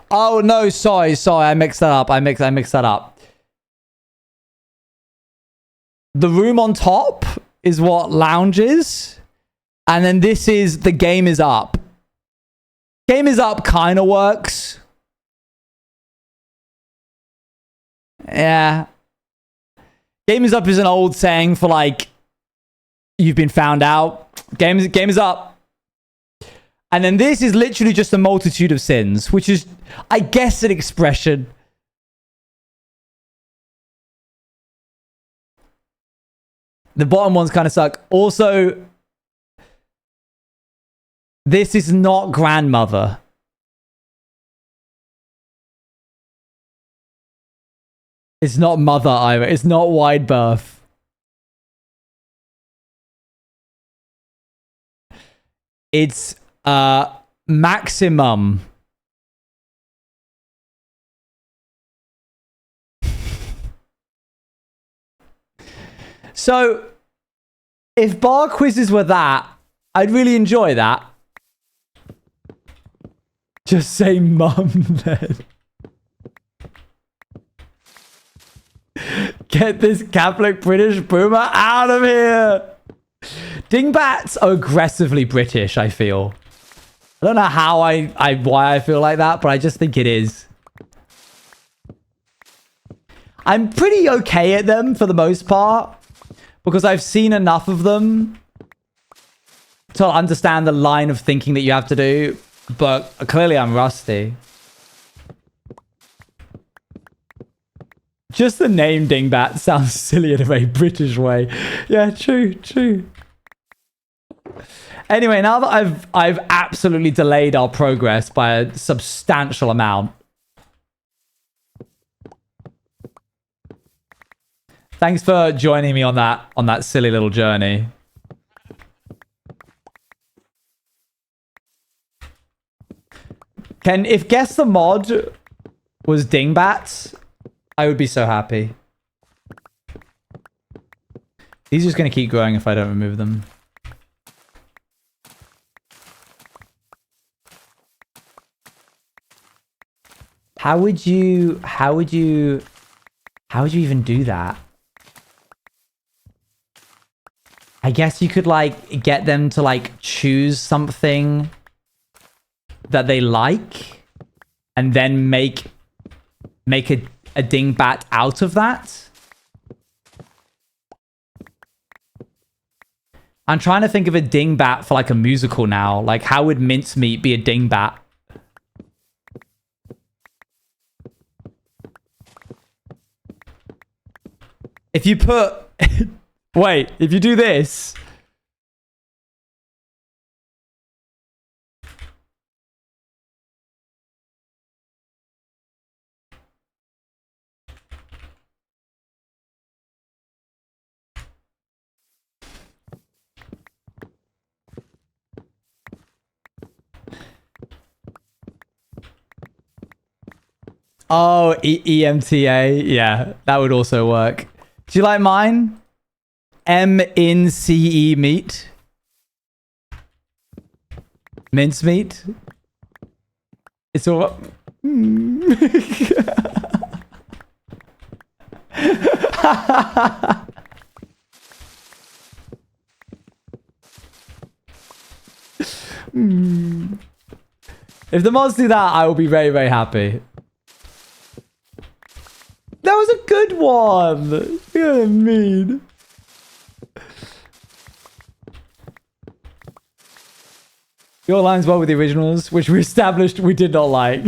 Oh, no, sorry. I mixed that up. I mixed that up. The room on top is what lounge is. And then this is the game is up. Game is up kind of works. Yeah. Game is up is an old saying for like, you've been found out. Game is up. And then this is literally just a multitude of sins, which is, I guess, an expression. The bottom ones kind of suck. Also, this is not grandmother. It's not mother either. It's not wide birth. It's maximum. So, if bar quizzes were that, I'd really enjoy that. Just say mum then. Get this Catholic British boomer out of here. Dingbats are aggressively British, I feel. I don't know how why I feel like that, but I just think it is. I'm pretty okay at them for the most part, because I've seen enough of them to understand the line of thinking that you have to do, but clearly I'm rusty. Just the name Dingbat sounds silly in a very British way. Yeah, true, true. Anyway, now that I've absolutely delayed our progress by a substantial amount. Thanks for joining me on that silly little journey. If Guess the Mod was Dingbats, I would be so happy. These are just going to keep growing if I don't remove them. How would you even do that? I guess you could like get them to like choose something that they like and then make a dingbat out of that. I'm trying to think of a dingbat for like a musical now. Like how would Mincemeat be a dingbat? If you put... Wait, if you do this... Oh, EMTA. Yeah, that would also work. Do you like mine? M-in-C-E meat. Mincemeat. It's all... If the mods do that, I will be very, very happy. That was a good one. Look at what I mean. Your lines well with the originals, which we established we did not like.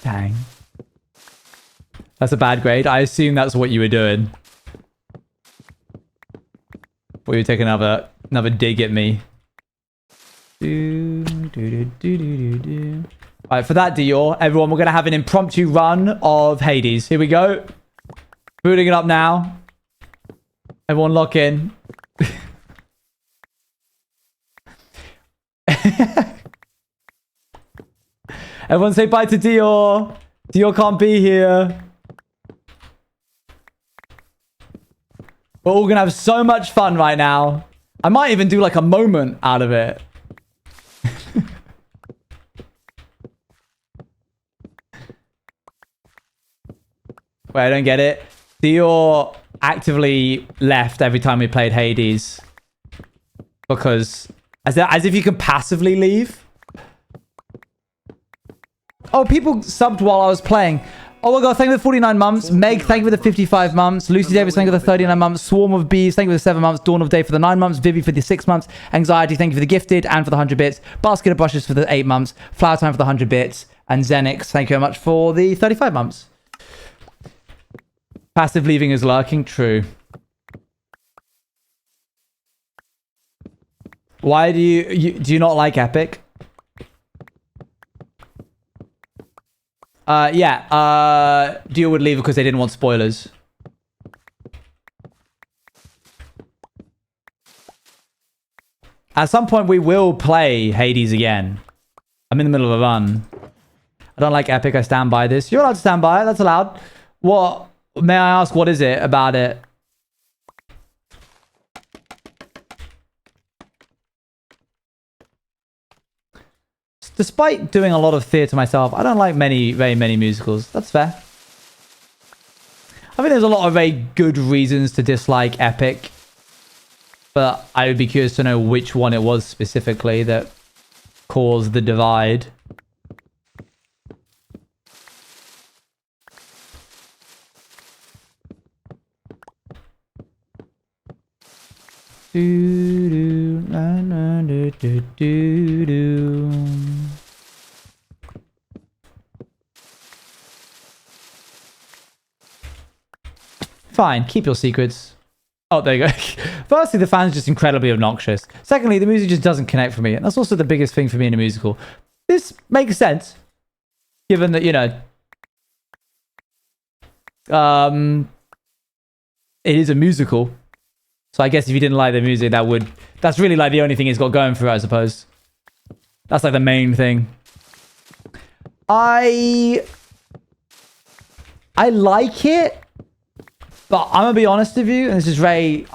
Dang. That's a bad grade. I assume that's what you were doing. Or you take another dig at me. Alright, for that Dior, everyone, we're going to have an impromptu run of Hades. Here we go. Booting it up now. Everyone lock in. Everyone say bye to Dior. Dior can't be here. We're all going to have so much fun right now. I might even do like a moment out of it. Wait, I don't get it. Dior actively left every time we played Hades. Because... As if you can passively leave. Oh, people subbed while I was playing. Oh my god, thank you for the 49 months. Meg, thank you for the 55 months. Lucy Davis, thank you for the 39 months. Swarm of Bees, thank you for the 7 months. Dawn of Day for the 9 months. Vivi for the 6 months. Anxiety, thank you for the gifted and for the 100 bits. Basket of Brushes for the 8 months. Flower Time for the 100 bits. And Zenix, thank you very much for the 35 months. Passive leaving is lurking. True. Why do you not like Epic? Yeah. Dio would leave because they didn't want spoilers. At some point, we will play Hades again. I'm in the middle of a run. I don't like Epic. I stand by this. You're allowed to stand by it. That's allowed. What? May I ask, what is it about it? Despite doing a lot of theatre myself, I don't like very many musicals. That's fair. I think there's a lot of very good reasons to dislike Epic. But I would be curious to know which one it was specifically that caused the divide. Fine, keep your secrets. Oh, there you go. Firstly, the fan's just incredibly obnoxious. Secondly, the music just doesn't connect for me. And that's also the biggest thing for me in a musical. This makes sense, given that, you know, it is a musical. So I guess if you didn't like the music, that's really like the only thing it's got going for it, I suppose. That's like the main thing. I like it, but I'm gonna be honest with you, and this is Ray.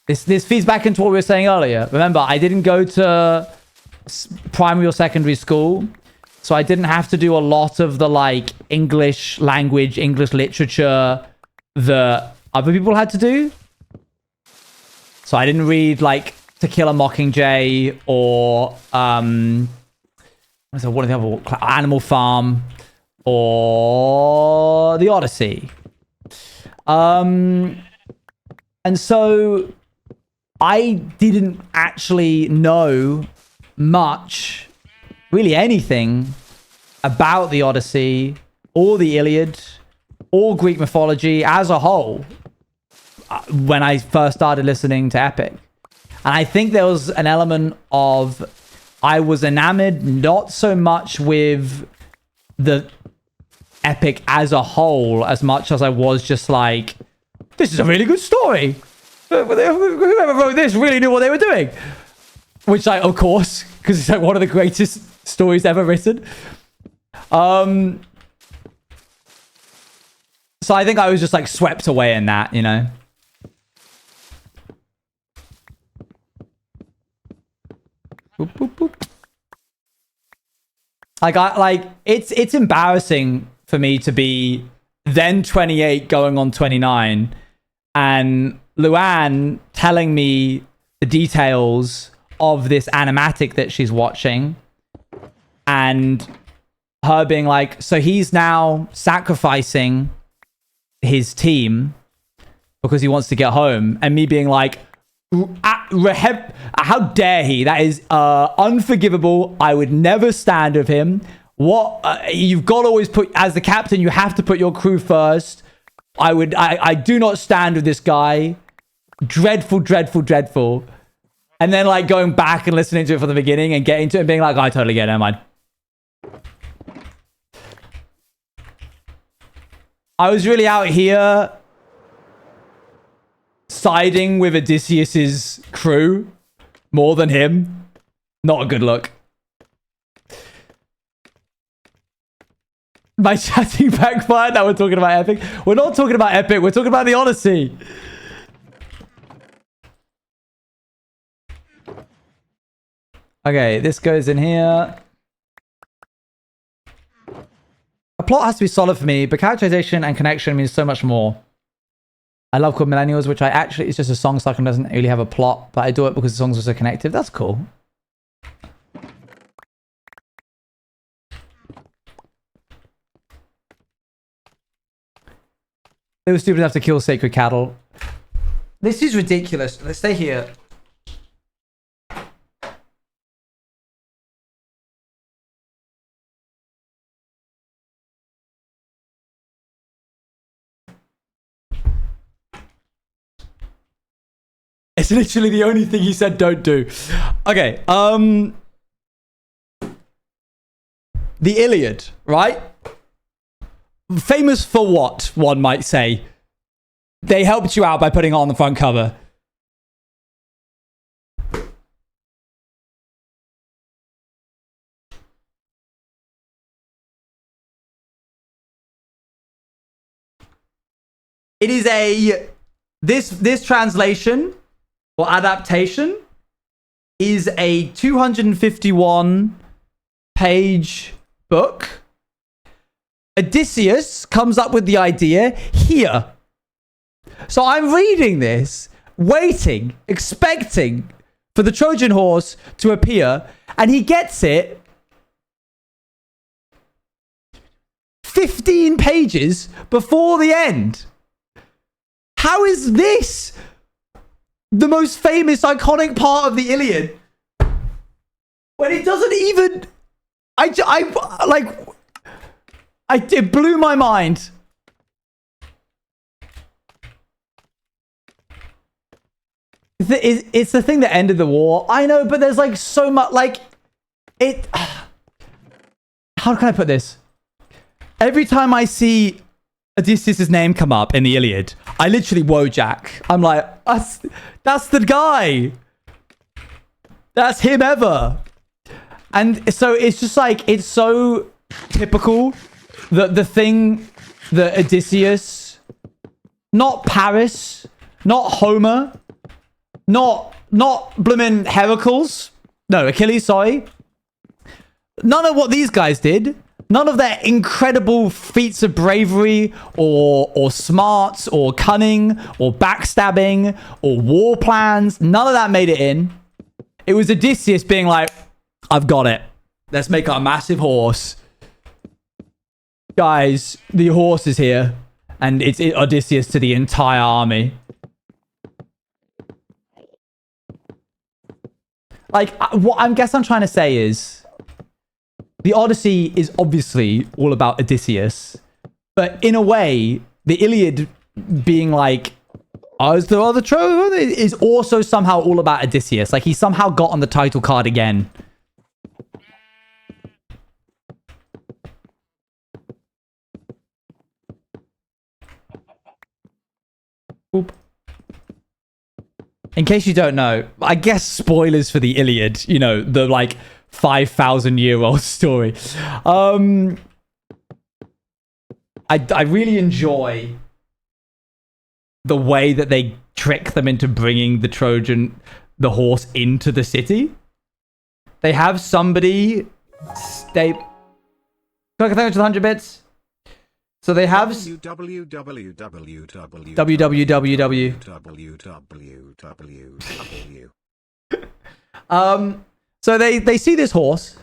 This feeds back into what we were saying earlier. Remember, I didn't go to primary or secondary school, so I didn't have to do a lot of the like English language, English literature that other people had to do. So I didn't read like To Kill a Mockingjay or what are the other, Animal Farm or The Odyssey. And so I didn't actually know much, really anything about the Odyssey or the Iliad or Greek mythology as a whole when I first started listening to Epic. And I think there was an element of I was enamored not so much with the Epic as a whole as much as I was just like, this is a really good story. Whoever wrote this really knew what they were doing. Which, like, of course, because it's like one of the greatest stories ever written. So I think I was just like swept away in that, you know. Boop, boop, boop. It's embarrassing for me to be then 28 going on 29 and Luann telling me the details of this animatic that she's watching and her being like, so he's now sacrificing his team because he wants to get home, and me being like, how dare he? That is unforgivable. I would never stand with him. What you've got to always put, as the captain, you have to put your crew first. I do not stand with this guy. Dreadful, dreadful, dreadful. And then like going back and listening to it from the beginning and getting to it and being like, oh, I totally get it, never mind. I was really out here siding with Odysseus's crew more than him. Not a good look. My chatting backfired. Now we're talking about Epic. We're not talking about Epic. We're talking about the Odyssey. Okay, this goes in here. A plot has to be solid for me, but characterization and connection means so much more. I love Called Millennials, which I actually, it's just a song cycle and doesn't really have a plot, but I do it because the songs are so connected. That's cool. They were stupid enough to kill sacred cattle. This is ridiculous. Let's stay here. It's literally the only thing he said don't do. Okay, the Iliad, right? Famous for what, one might say. They helped you out by putting it on the front cover. It is a... This translation or adaptation is a 251 page book. Odysseus comes up with the idea here. So I'm reading this, waiting, expecting for the Trojan horse to appear, and he gets it 15 pages before the end. How is this the most famous, iconic part of the Iliad, when it doesn't even... it blew my mind. It's the thing that ended the war. I know, but there's like so much, like, it... How can I put this? Every time I see Odysseus' name come up in the Iliad, I literally Wojak. I'm like, that's the guy. That's him ever. And so it's just like, it's so typical that the thing that Odysseus, not Paris, not Homer, not bloomin' Heracles, no, Achilles, sorry. None of what these guys did, none of their incredible feats of bravery or smarts or cunning or backstabbing or war plans, none of that made it in. It was Odysseus being like, I've got it. Let's make a massive horse. Guys, the horse is here. And it's Odysseus to the entire army. Like, what I guess I'm trying to say is, the Odyssey is obviously all about Odysseus. But in a way, the Iliad being like, is there other Trojan? Is also somehow all about Odysseus. Like, he somehow got on the title card again. Oop. In case you don't know, I guess spoilers for the Iliad, you know, the like 5,000-year-old story. I really enjoy the way that they trick them into bringing the horse into the city. They have somebody stay. Can I thank you for the 100 bits? So they have www. So they see this horse.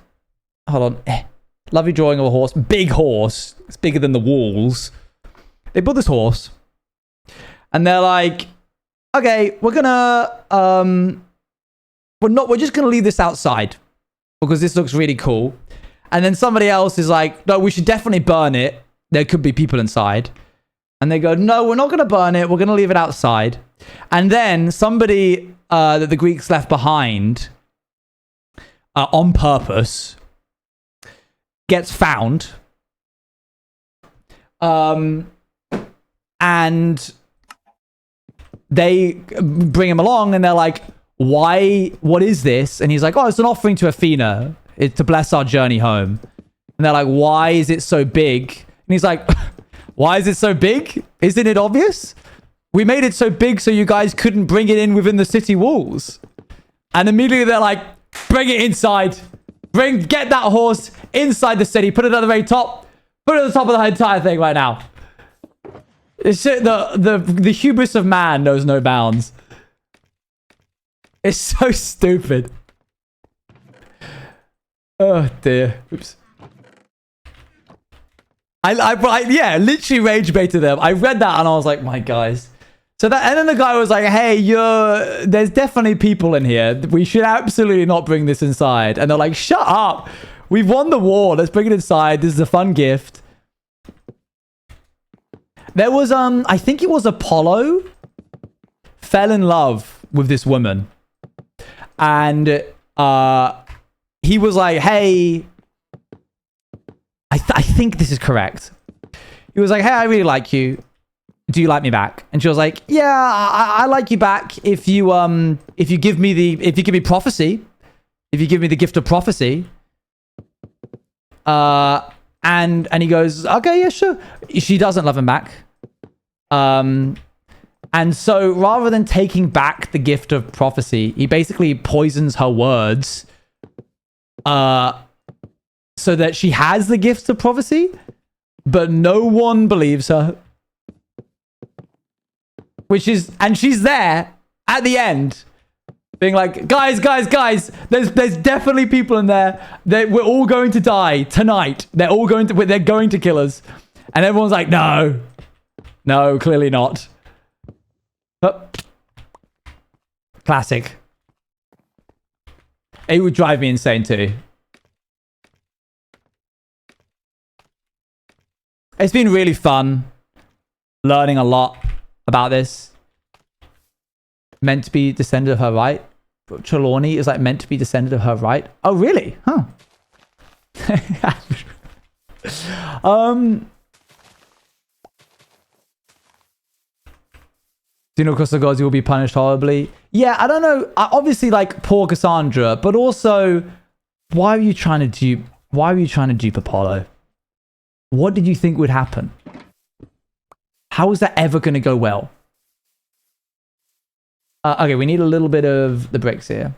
Hold on. Lovely drawing of a horse. Big horse. It's bigger than the walls. They bought this horse. And they're like, okay, we're just gonna leave this outside because this looks really cool. And then somebody else is like, no, we should definitely burn it. There could be people inside. And they go, no, we're not going to burn it. We're going to leave it outside. And then somebody that the Greeks left behind on purpose gets found. And they bring him along and they're like, why? What is this? And he's like, oh, it's an offering to Athena. It's to bless our journey home. And they're like, why is it so big? And he's like, why is it so big? Isn't it obvious? We made it so big so you guys couldn't bring it in within the city walls. And immediately they're like, bring it inside. Get that horse inside the city. Put it at the very top. Put it at the top of the entire thing right now. It's the hubris of man knows no bounds. It's so stupid. Oh dear. Oops. I literally rage baited them. I read that and I was like, my guys. So that, and then the guy was like, hey, there's definitely people in here. We should absolutely not bring this inside. And they're like, shut up. We've won the war. Let's bring it inside. This is a fun gift. There was, I think it was Apollo fell in love with this woman. And he was like, hey, I think this is correct. He was like, hey, I really like you. Do you like me back? And she was like, yeah, I like you back if you give me prophecy. If you give me the gift of prophecy. And he goes, okay, yeah, sure. She doesn't love him back. And so rather than taking back the gift of prophecy, he basically poisons her words so that she has the gift of prophecy, but no one believes her. And she's there at the end being like, guys, there's definitely people in there. We're all going to die tonight. They're going to kill us. And everyone's like, no, clearly not. But Classic. It would drive me insane too. It's been really fun learning a lot about this. Meant to be descendant of her right. Trelawney is like meant to be descendant of her right. Oh, really? Huh. Do you know across the gods you will be punished horribly? Yeah, I don't know. Obviously, like poor Cassandra, but also, why are you trying to dupe Apollo? What did you think would happen? How is that ever going to go well? Okay, we need a little bit of the bricks here.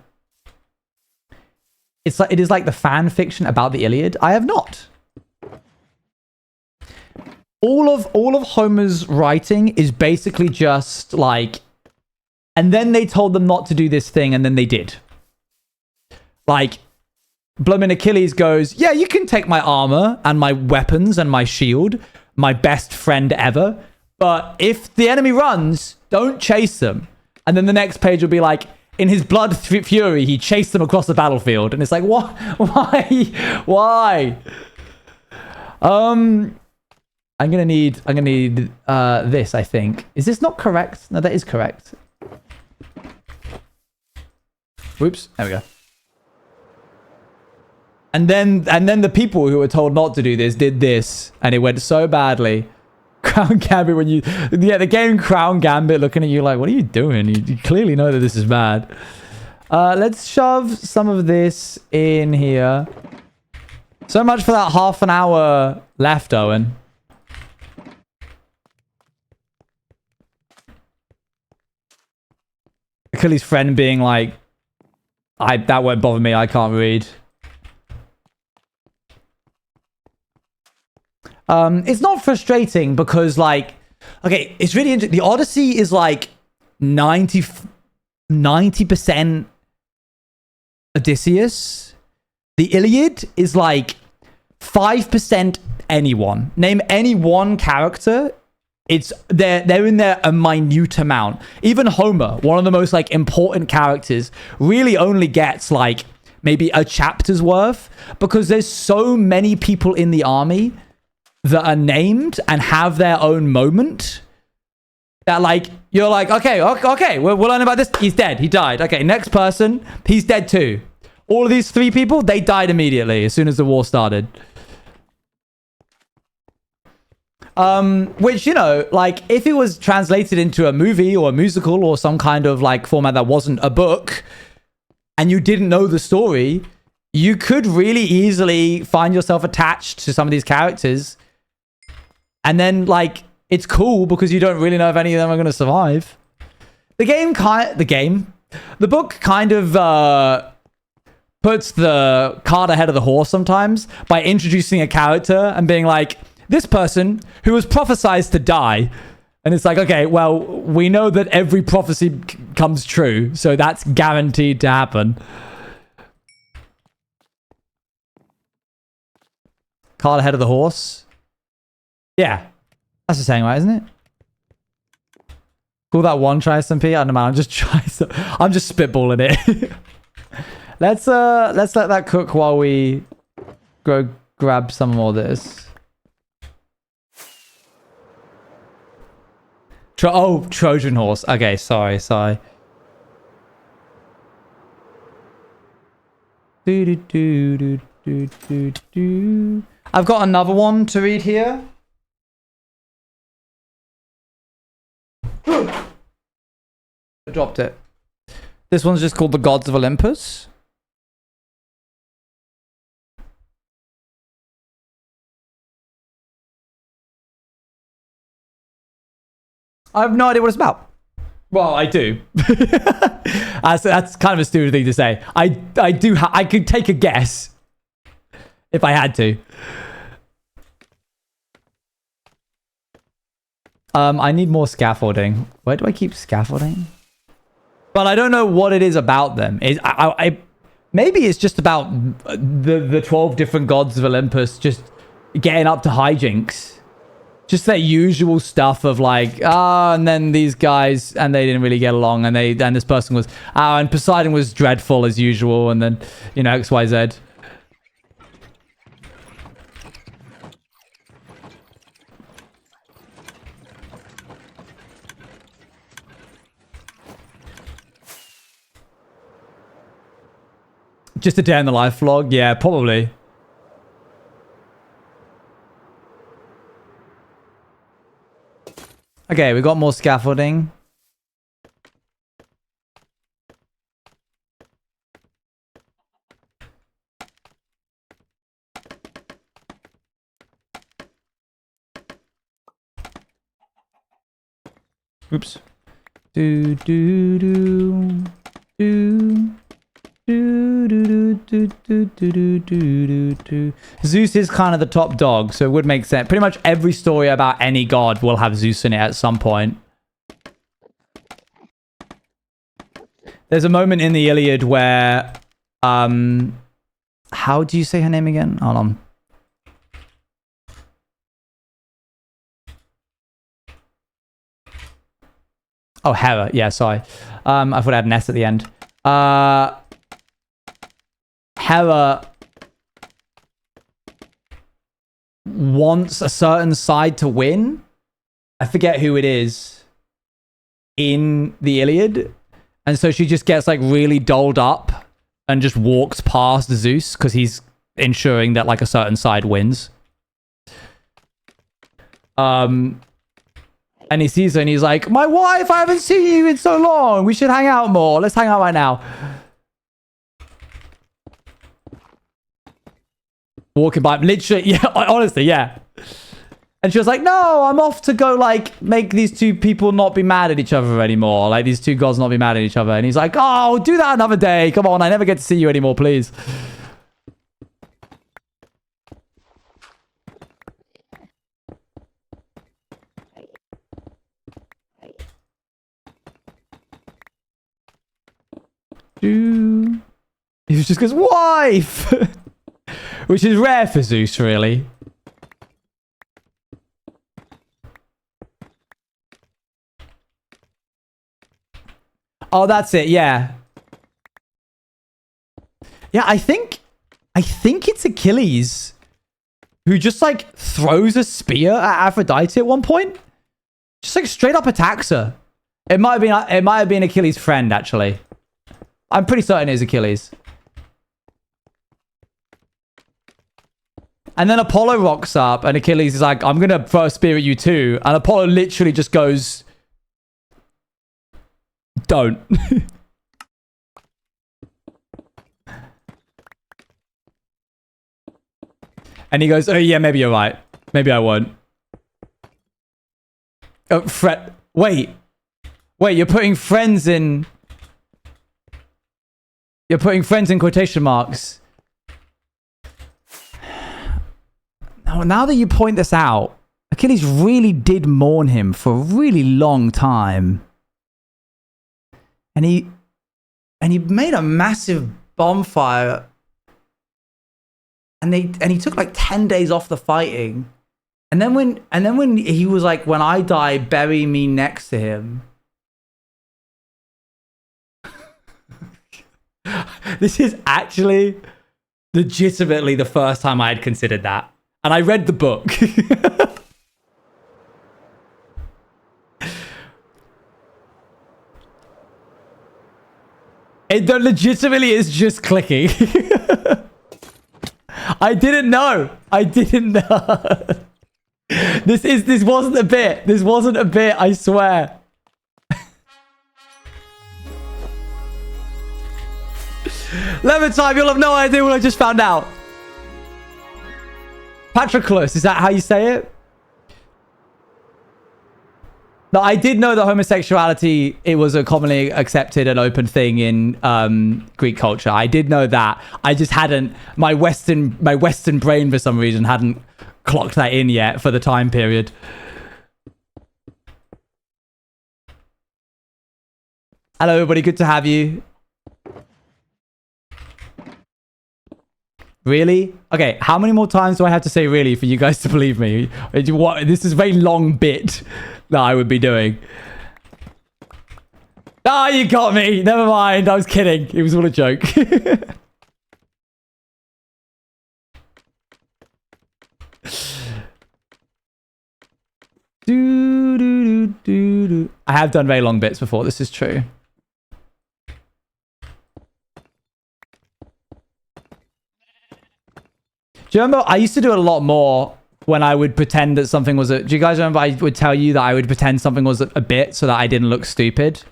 It is like the fan fiction about the Iliad. I have not. All of Homer's writing is basically just like, and then they told them not to do this thing, and then they did. Like, Bloomin' Achilles goes, yeah, you can take my armor and my weapons and my shield, my best friend ever, but if the enemy runs, don't chase them. And then the next page will be like, in his blood fury, he chased them across the battlefield, and it's like, what? Why? I'm gonna need this, I think. Is this not correct? No, that is correct. Whoops, there we go. And then the people who were told not to do this did this, and it went so badly. Crown Gambit, the game Crown Gambit looking at you like, what are you doing? You clearly know that this is bad. Let's shove some of this in here. So much for that half an hour left, Owen. Achilles' friend being like, that won't bother me, I can't read. It's not frustrating because, like, okay, it's really interesting. The Odyssey is like 90% Odysseus. The Iliad is like 5% anyone. Name any one character. They're in there a minute amount. Even Homer, one of the most like important characters, really only gets like maybe a chapter's worth because there's so many people in the army that are named and have their own moment that like you're like, okay, we'll learn about this. He's dead. He died. Okay, next person, he's dead too. All of these 3 people, they died immediately as soon as the war started. Which, you know, like if it was translated into a movie or a musical or some kind of like format that wasn't a book and you didn't know the story, you could really easily find yourself attached to some of these characters. And then like, it's cool because you don't really know if any of them are going to survive. The book kind of, puts the cart ahead of the horse sometimes by introducing a character and being like, this person who was prophesized to die. And it's like, okay, well, we know that every prophecy comes true, so that's guaranteed to happen. Cart ahead of the horse. Yeah. That's the saying, right, isn't it? Call that one try SMP? I don't know, man. I'm just spitballing it. Let's let that cook while we go grab some more of this. Trojan horse. Okay, sorry. I've got another one to read here. I dropped it. This one's just called The Gods of Olympus. I have no idea what it's about. Well, I do. That's kind of a stupid thing to say. I could take a guess if I had to. I need more scaffolding. Where do I keep scaffolding? But I don't know what it is about them. Maybe it's just about the 12 different gods of Olympus just getting up to hijinks. just their usual stuff of like, and then these guys, and they didn't really get along, and this person was, and Poseidon was dreadful as usual, and then, you know, XYZ. Just a day in the life vlog? Yeah, probably. Okay, we got more scaffolding. Oops. Do do do do. Zeus is kind of the top dog, so it would make sense. Pretty much every story about any god will have Zeus in it at some point. There's a moment in the Iliad where, how do you say her name again? Hold on. Oh, Hera. Yeah, sorry. I thought I had an S at the end. Hera wants a certain side to win. I forget who it is in the Iliad. And so she just gets like really dolled up and just walks past Zeus because he's ensuring that like a certain side wins. And he sees her and he's like, my wife, I haven't seen you in so long. We should hang out more. Let's hang out right now. Walking by, literally, yeah, honestly, yeah. And she was like, no, I'm off to go, like, make these two people not be mad at each other anymore. Like, these two gods not be mad at each other. And he's like, oh, do that another day. Come on, I never get to see you anymore, please. He just goes, wife! Which is rare for Zeus, really. Oh, that's it, yeah. Yeah, I think it's Achilles who just, like, throws a spear at Aphrodite at one point. Just, like, straight up attacks her. It might have been Achilles' friend, actually. I'm pretty certain it is Achilles. And then Apollo rocks up and Achilles is like, I'm going to throw a spear at you too. And Apollo literally just goes, don't. And he goes, oh yeah, maybe you're right. Maybe I won't. Oh, wait, you're putting friends in... You're putting friends in quotation marks. Now that you point this out, Achilles really did mourn him for a really long time. And he made a massive bonfire. And he took like 10 days off the fighting. And then when he was like, when I die, bury me next to him. This is actually legitimately the first time I had considered that. And I read the book. It legitimately is just clicking. I didn't know. This wasn't a bit. This wasn't a bit, I swear. Lemon time, you'll have no idea what I just found out. Patroclus, is that how you say it? No, I did know that homosexuality, it was a commonly accepted and open thing in Greek culture. I did know that. I just hadn't, my Western brain for some reason hadn't clocked that in yet for the time period. Hello everybody, good to have you. Really? Okay, how many more times do I have to say really for you guys to believe me? This is a very long bit that I would be doing. Ah, you got me. Never mind. I was kidding. It was all a joke. I have done very long bits before. This is true. Do you remember? I used to do it a lot more when I would pretend that something was a... Do you guys remember I would tell you that I would pretend something was a bit so that I didn't look stupid?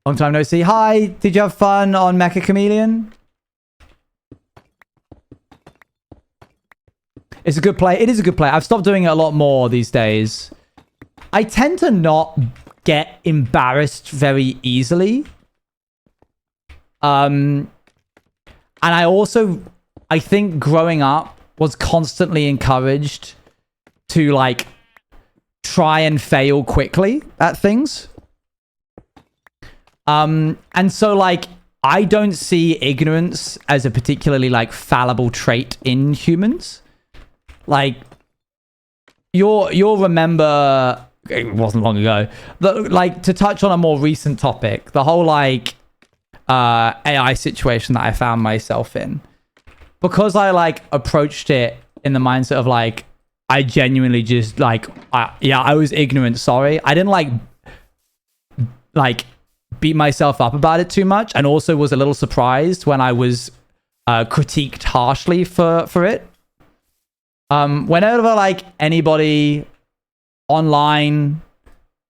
Long time no see. Hi, did you have fun on Mecha Chameleon? It's a good play. It is a good play. I've stopped doing it a lot more these days. I tend to not get embarrassed very easily. And I think growing up was constantly encouraged to like try and fail quickly at things. And so like I don't see ignorance as a particularly like fallible trait in humans. Like you'll remember, it wasn't long ago, but like to touch on a more recent topic, the whole like AI situation that I found myself in, because I like approached it in the mindset of like I genuinely just like I was ignorant, sorry. I didn't like beat myself up about it too much, and also was a little surprised when I was critiqued harshly for it. Whenever like anybody online,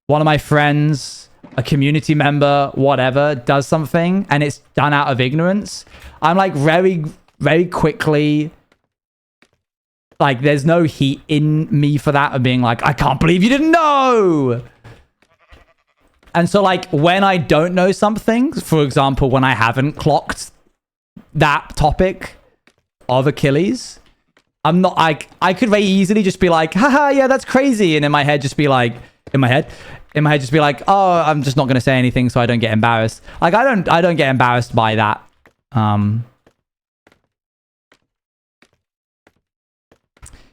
one of my friends, a community member, whatever, does something and it's done out of ignorance, I'm like very, very quickly, like there's no heat in me for that of being like, I can't believe you didn't know. And so like when I don't know something, for example, when I haven't clocked that topic of Achilles, I'm not like, I could very easily just be like, haha, yeah, that's crazy. And in my head, just be like, just be like, oh, I'm just not going to say anything so I don't get embarrassed. Like, I don't get embarrassed by that.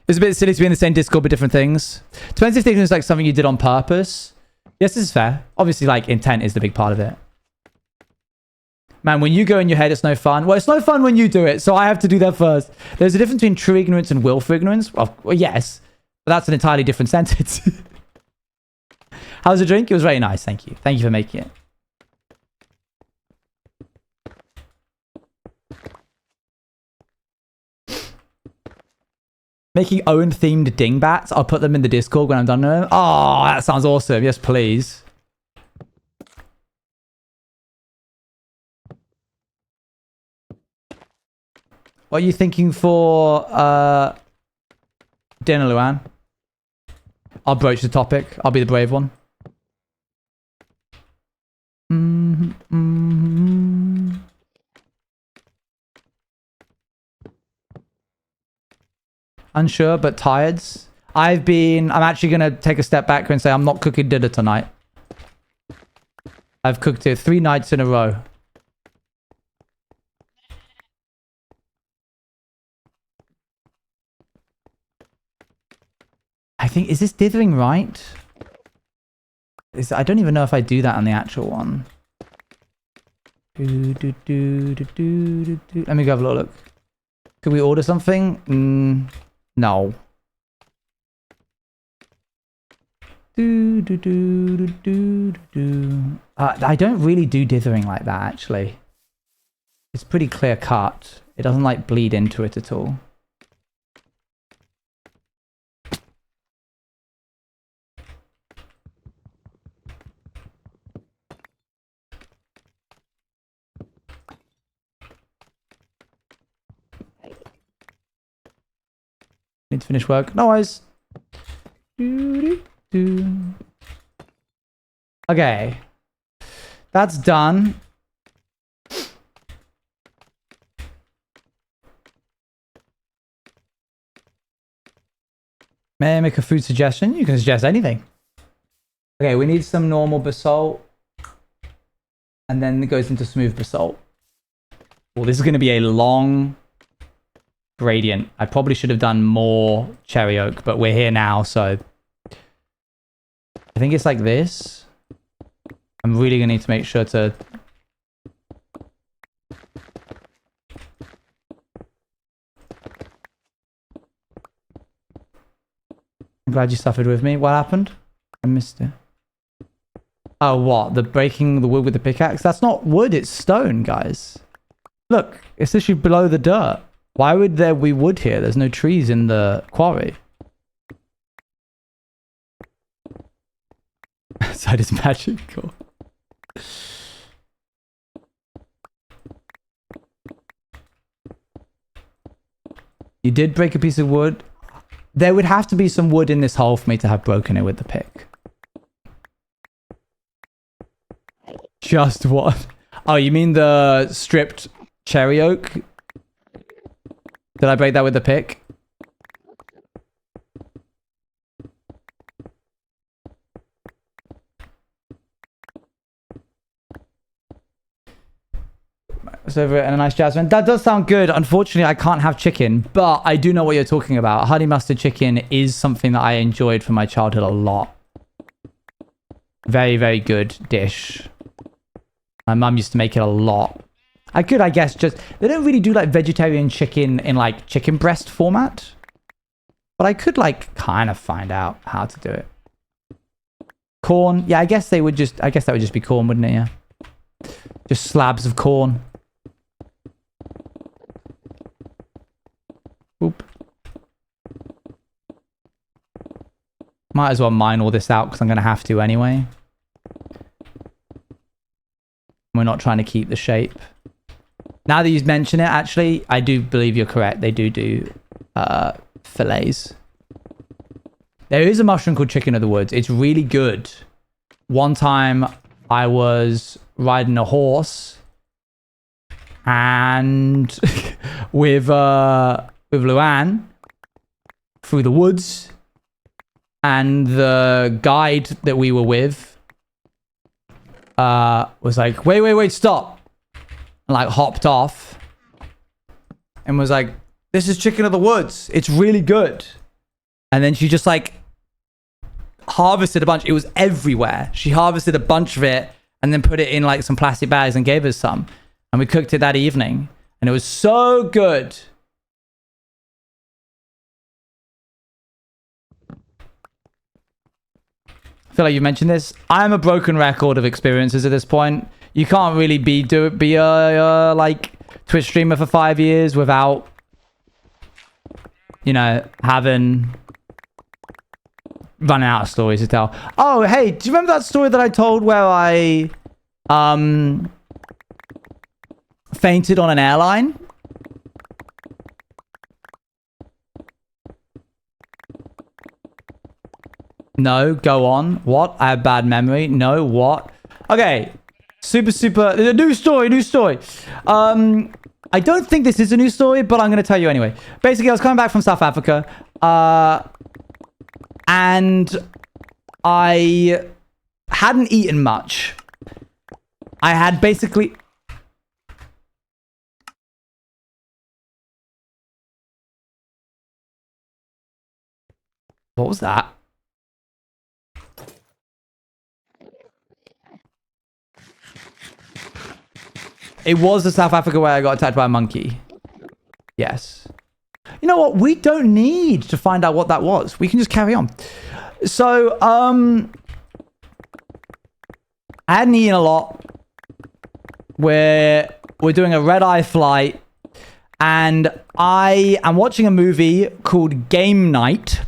It's a bit silly to be in the same Discord but different things. Depends if it's like something you did on purpose. Yes, this is fair. Obviously, like, intent is the big part of it. Man, when you go in your head, it's no fun. Well, it's no fun when you do it, so I have to do that first. There's a difference between true ignorance and willful ignorance. Well, yes, but that's an entirely different sentence. How's the drink? It was very nice, thank you. Thank you for making it. Making Owen-themed dingbats. I'll put them in the Discord when I'm done with them. Oh, that sounds awesome. Yes, please. What are you thinking for dinner, Luan? I'll broach the topic. I'll be the brave one. Unsure, but tired. I'm actually going to take a step back and say I'm not cooking dinner tonight. I've cooked it 3 nights in a row. I think, is this dithering right? I don't even know if I do that on the actual one. Let me go have a little look. Could we order something? No. I don't really do dithering like that, actually. It's pretty clear cut. It doesn't like bleed into it at all. Need to finish work. No worries. Okay. That's done. May I make a food suggestion? You can suggest anything. Okay, we need some normal basalt. And then it goes into smooth basalt. Well, this is going to be a long gradient. I probably should have done more cherry oak, but we're here now, so I think it's like this. I'm really going to need to make sure to... I'm glad you suffered with me. What happened? I missed it. Oh, what? The breaking the wood with the pickaxe? That's not wood, it's stone, guys. Look, it's literally below the dirt. Why would there be wood here? There's no trees in the quarry. That is magical. You did break a piece of wood. There would have to be some wood in this hole for me to have broken it with the pick. Just what? Oh, you mean the stripped cherry oak? Did I break that with the pick? It's over and a nice jasmine. That does sound good. Unfortunately, I can't have chicken, but I do know what you're talking about. Honey mustard chicken is something that I enjoyed from my childhood a lot. Very, very good dish. My mum used to make it a lot. I could, I guess, just... They don't really do, like, vegetarian chicken in, like, chicken breast format. But I could, like, kind of find out how to do it. Corn. Yeah, I guess they would just... I guess that would just be corn, wouldn't it? Yeah. Just slabs of corn. Oop. Might as well mine all this out because I'm going to have to anyway. We're not trying to keep the shape. Now that you mention it, actually, I do believe you're correct. They do fillets. There is a mushroom called chicken of the woods. It's really good. One time I was riding a horse and with Luann through the woods, and the guide that we were with was like, wait, stop, and like hopped off and was like, this is chicken of the woods, it's really good. And then she just like harvested a bunch. It was everywhere. She harvested a bunch of it and then put it in like some plastic bags and gave us some, and we cooked it that evening and it was so good. I feel like you mentioned this. I'm a broken record of experiences at this point. You can't really be a like Twitch streamer for 5 years without, you know, running out of stories to tell. Oh, hey, do you remember that story that I told where I fainted on an airline? No, go on. What? I have bad memory. No, what? Okay. Super. New story. I don't think this is a new story, but I'm going to tell you anyway. Basically, I was coming back from South Africa. And I hadn't eaten much. I had basically... What was that? It was the South Africa where I got attacked by a monkey. Yes. You know what? We don't need to find out what that was. We can just carry on. So, I hadn't eaten a lot. We're doing a red-eye flight. And I am watching a movie called Game Night.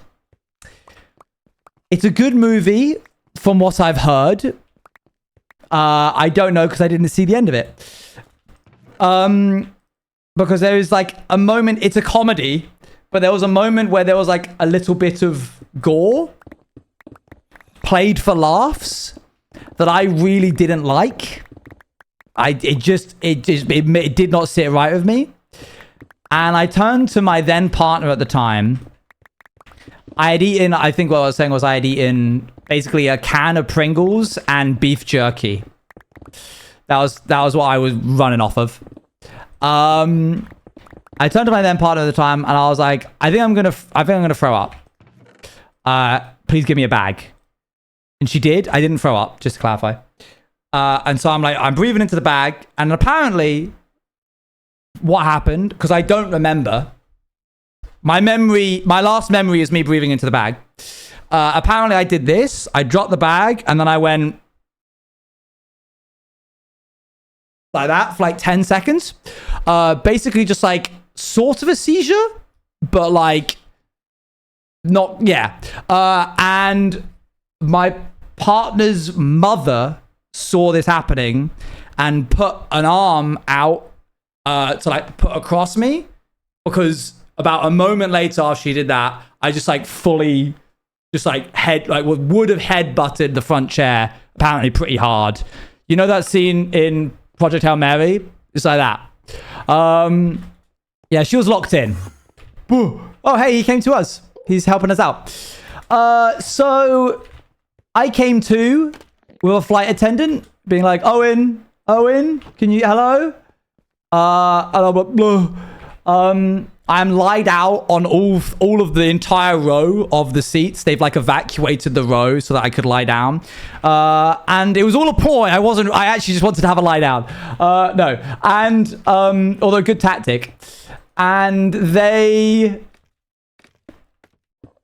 It's a good movie from what I've heard. I don't know because I didn't see the end of it. Because there is like a moment, it's a comedy, but there was a moment where there was like a little bit of gore played for laughs that I really didn't like. It did not sit right with me. And I turned to my then partner at the time. I had eaten, I think what I was saying was I had eaten basically a can of Pringles and beef jerky. That was what I was running off of. I turned to my then partner at the time, and I was like, I think I'm gonna throw up. Please give me a bag. And she did. I didn't throw up, just to clarify. And so I'm breathing into the bag, and apparently, what happened? Because I don't remember. My last memory is me breathing into the bag. Apparently, I did this. I dropped the bag, and then I went like that for like 10 seconds. Basically, just like sort of a seizure, but like not, yeah. And my partner's mother saw this happening and put an arm out to like put across me, because about a moment later after she did that, I just like fully just like would have head butted the front chair, apparently pretty hard. You know that scene in Project Hail Mary? It's like that. Yeah, she was locked in. Oh, hey, he came to us. He's helping us out. So I came to with a flight attendant being like, Owen, can you, hello? I'm lied out on all of the entire row of the seats. They've like evacuated the row so that I could lie down. And it was all a ploy. I actually just wanted to have a lie down. No. And, although good tactic. And they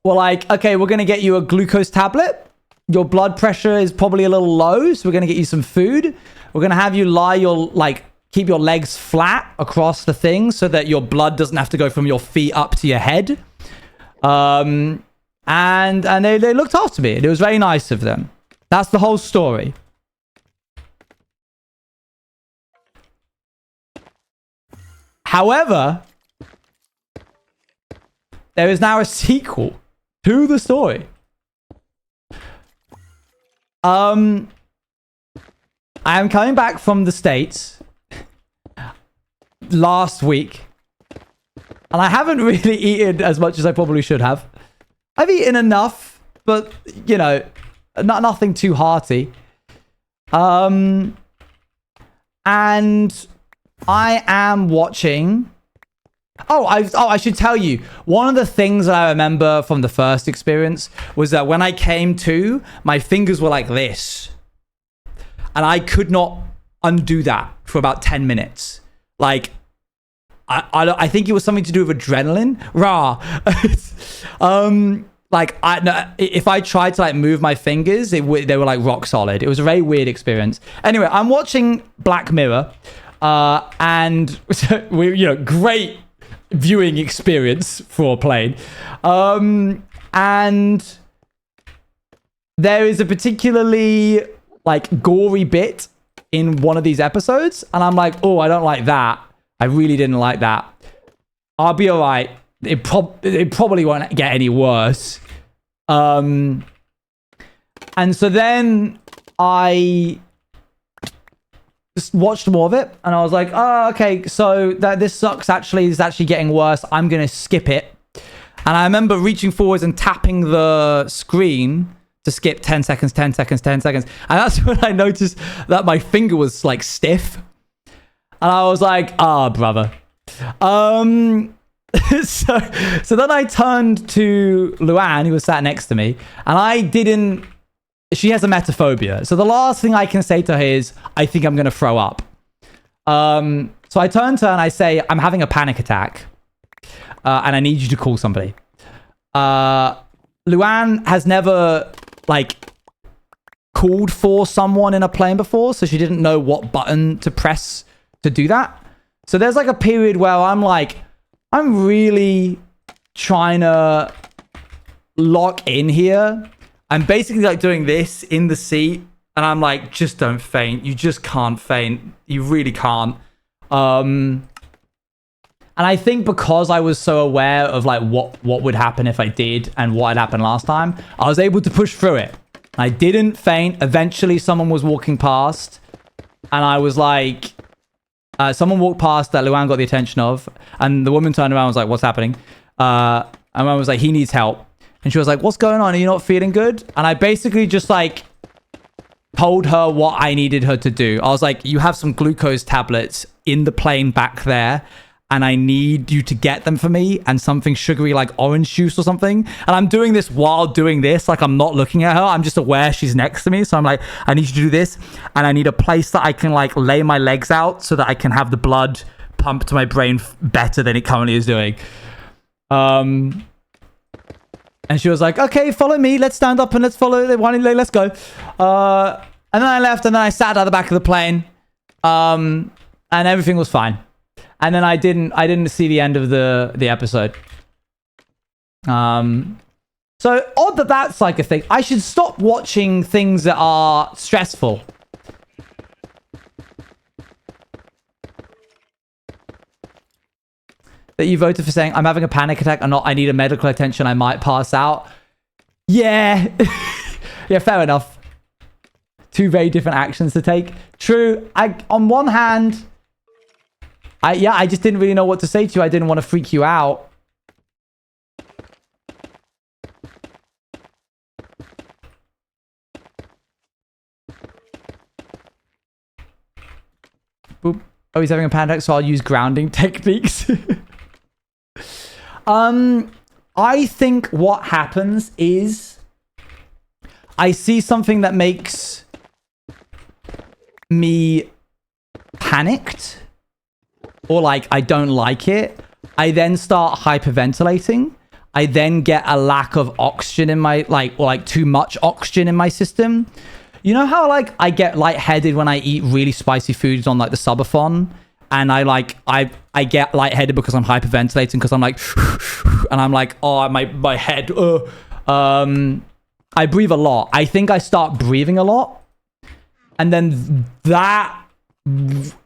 were like, okay, we're going to get you a glucose tablet. Your blood pressure is probably a little low, so we're going to get you some food. We're going to have you keep your legs flat across the thing so that your blood doesn't have to go from your feet up to your head. And they looked after me. It was very nice of them. That's the whole story. However, there is now a sequel to the story. I am coming back from the States last week, and I haven't really eaten as much as I probably should have. I've eaten enough, but you know, nothing too hearty. And I am watching. I should tell you, one of the things that I remember from the first experience was that when I came to, my fingers were like this, and I could not undo that for about 10 minutes. Like, I think it was something to do with adrenaline. If I tried to like move my fingers, they were like rock solid. It was a very weird experience. Anyway, I'm watching Black Mirror, and great viewing experience for a plane. And there is a particularly like gory bit in one of these episodes, and I'm like, oh, I don't like that. I really didn't like that. I'll be all right. It probably won't get any worse. And so then I just watched more of it, and I was like, oh, okay, so this sucks actually. This is actually getting worse. I'm going to skip it. And I remember reaching forwards and tapping the screen to skip 10 seconds, 10 seconds, 10 seconds. And that's when I noticed that my finger was like stiff. And I was like, brother. So then I turned to Luann, who was sat next to me, and she has emetophobia. So the last thing I can say to her is, I think I'm going to throw up. So I turn to her and I say, I'm having a panic attack. And I need you to call somebody. Luann has never called for someone in a plane before, so she didn't know what button to press to do that. So there's like a period where I'm really trying to lock in here. I'm basically like doing this in the seat, and I'm like, just don't faint. You just can't faint. You really can't. And I think because I was so aware of like what would happen if I did and what had happened last time, I was able to push through it. I didn't faint. Eventually someone was walking past, and I was like, someone walked past that Luann got the attention of, and the woman turned around and was like, what's happening? And I was like, he needs help. And she was like, what's going on? Are you not feeling good? And I basically just like told her what I needed her to do. I was like, you have some glucose tablets in the plane back there, and I need you to get them for me, and something sugary like orange juice or something. And I'm doing this while doing this. Like, I'm not looking at her. I'm just aware she's next to me. So I'm like, I need you to do this. And I need a place that I can like lay my legs out so that I can have the blood pump to my brain better than it currently is doing. And she was like, okay, follow me. Let's stand up and let's follow. Let's go. And then I left, and then I sat at the back of the plane. And everything was fine. And then I didn't see the end of the episode. So odd that that's like a thing. I should stop watching things that are stressful. That you voted for saying, I'm having a panic attack or not, I need a medical attention, I might pass out. Yeah. Yeah, fair enough. Two very different actions to take. True. On one hand, I just didn't really know what to say to you. I didn't want to freak you out. Boop. Oh, he's having a panic, so I'll use grounding techniques. I think what happens is I see something that makes me panicked, or like I don't like it. I then start hyperventilating. I then get a lack of oxygen in my or too much oxygen in my system. You know how like I get lightheaded when I eat really spicy foods on like the subathon? And I get lightheaded because I'm hyperventilating, because I'm like, and I'm like, oh, my head. I breathe a lot. I think I start breathing a lot, and then that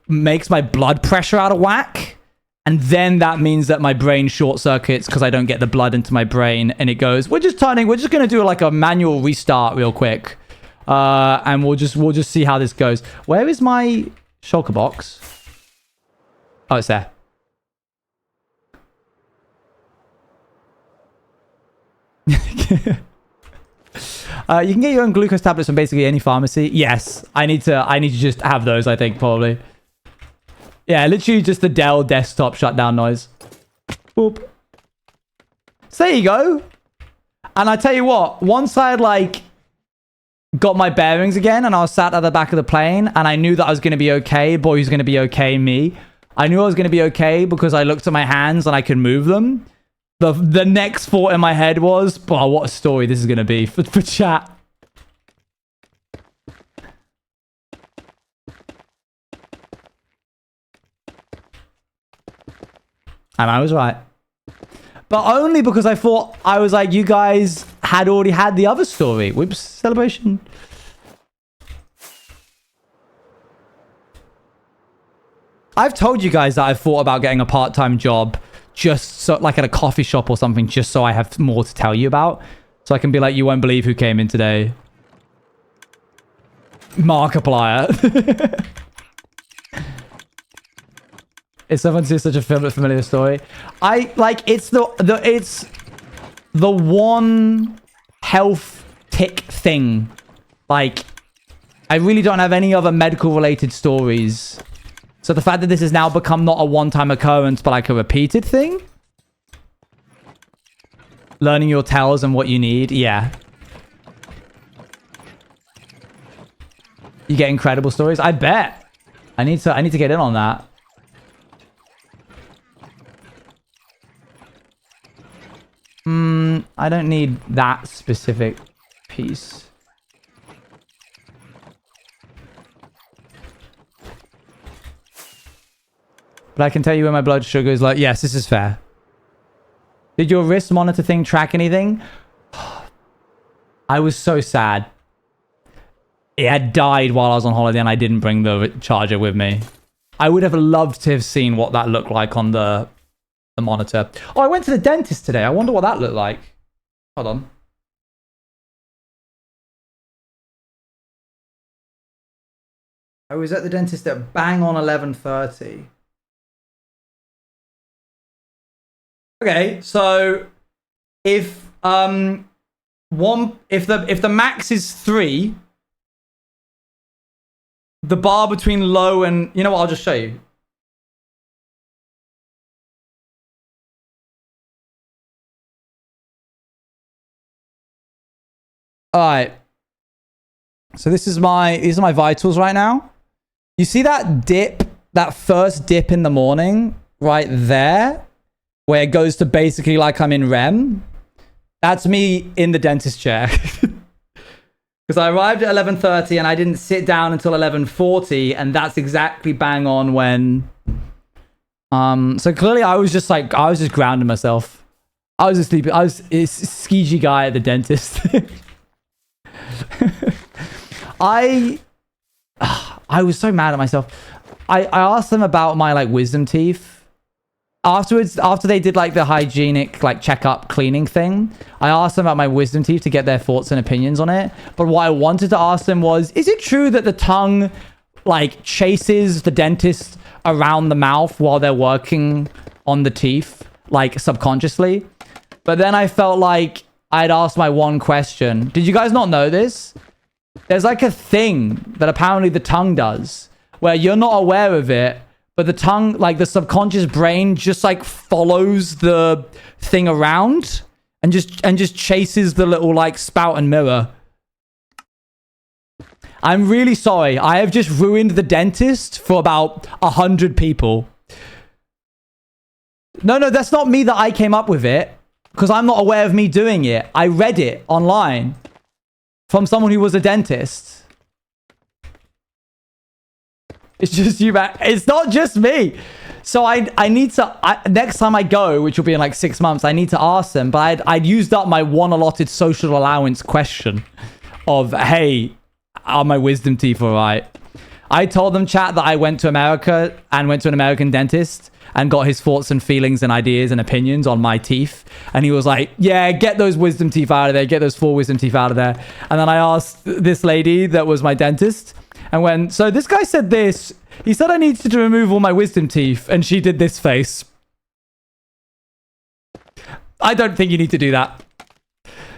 makes my blood pressure out of whack, and then that means that my brain short circuits because I don't get the blood into my brain, and it goes. We're just gonna do like a manual restart real quick, and we'll just see how this goes. Where is my shulker box? Oh, it's there. You can get your own glucose tablets from basically any pharmacy. Yes, I need to just have those, I think, probably. Yeah, literally just the Dell desktop shutdown noise. Boop. So there you go. And I tell you what, once I had like got my bearings again and I was sat at the back of the plane and I knew that I was going to be okay, boy, who's going to be okay, me. I knew I was going to be okay because I looked at my hands and I could move them. The next thought in my head was, wow, what a story this is going to be for chat. And I was right. But only because I thought, I was like, you guys had already had the other story. Whoops, celebration. I've told you guys that I've thought about getting a part-time job just so, like at a coffee shop or something, just so I have more to tell you about. So I can be like, you won't believe who came in today. Markiplier. It's someone to such a familiar story. It's the one health tick thing. Like, I really don't have any other medical related stories. So the fact that this has now become not a one-time occurrence, but like a repeated thing. Learning your tells and what you need. Yeah. You get incredible stories. I bet. I need to get in on that. I don't need that specific piece. But I can tell you where my blood sugar is. Like, yes, this is fair. Did your wrist monitor thing track anything? I was so sad. It had died while I was on holiday and I didn't bring the charger with me. I would have loved to have seen what that looked like on the monitor. Oh, I went to the dentist today. I wonder what that looked like. Hold on. I was at the dentist at bang on 11:30. Okay, so if the max is 3, the bar between low and... You know what? I'll just show you. All right. So these are my vitals right now. You see that dip, that first dip in the morning right there, where it goes to basically like I'm in REM? That's me in the dentist chair. Because I arrived at 11:30 and I didn't sit down until 11:40, and that's exactly bang on when... So clearly I was just grounding myself. I was just sleeping. I was a skeegee guy at the dentist. I was so mad at myself. I asked them about my like wisdom teeth. Afterwards, after they did like the hygienic like checkup cleaning thing, I asked them about my wisdom teeth to get their thoughts and opinions on it. But what I wanted to ask them was, is it true that the tongue like chases the dentist around the mouth while they're working on the teeth, like subconsciously? But then I felt like I'd asked my one question. Did you guys not know this? There's like a thing that apparently the tongue does where you're not aware of it, but the tongue, like the subconscious brain just like follows the thing around and just chases the little like spout and mirror. I'm really sorry. I have just ruined the dentist for about 100 people. No, that's not me that I came up with it, because I'm not aware of me doing it. I read it online from someone who was a dentist. It's just you, man. It's not just me. So I need to... next time I go, which will be in like 6 months, I need to ask them. But I'd used up my one allotted social allowance question of, hey, are my wisdom teeth all right? I told them, chat, that I went to America and went to an American dentist and got his thoughts and feelings and ideas and opinions on my teeth. And he was like, yeah, get those wisdom teeth out of there. Get those 4 wisdom teeth out of there. And then I asked this lady that was my dentist, and so this guy said this. He said I needed to remove all my wisdom teeth. And she did this face. I don't think you need to do that.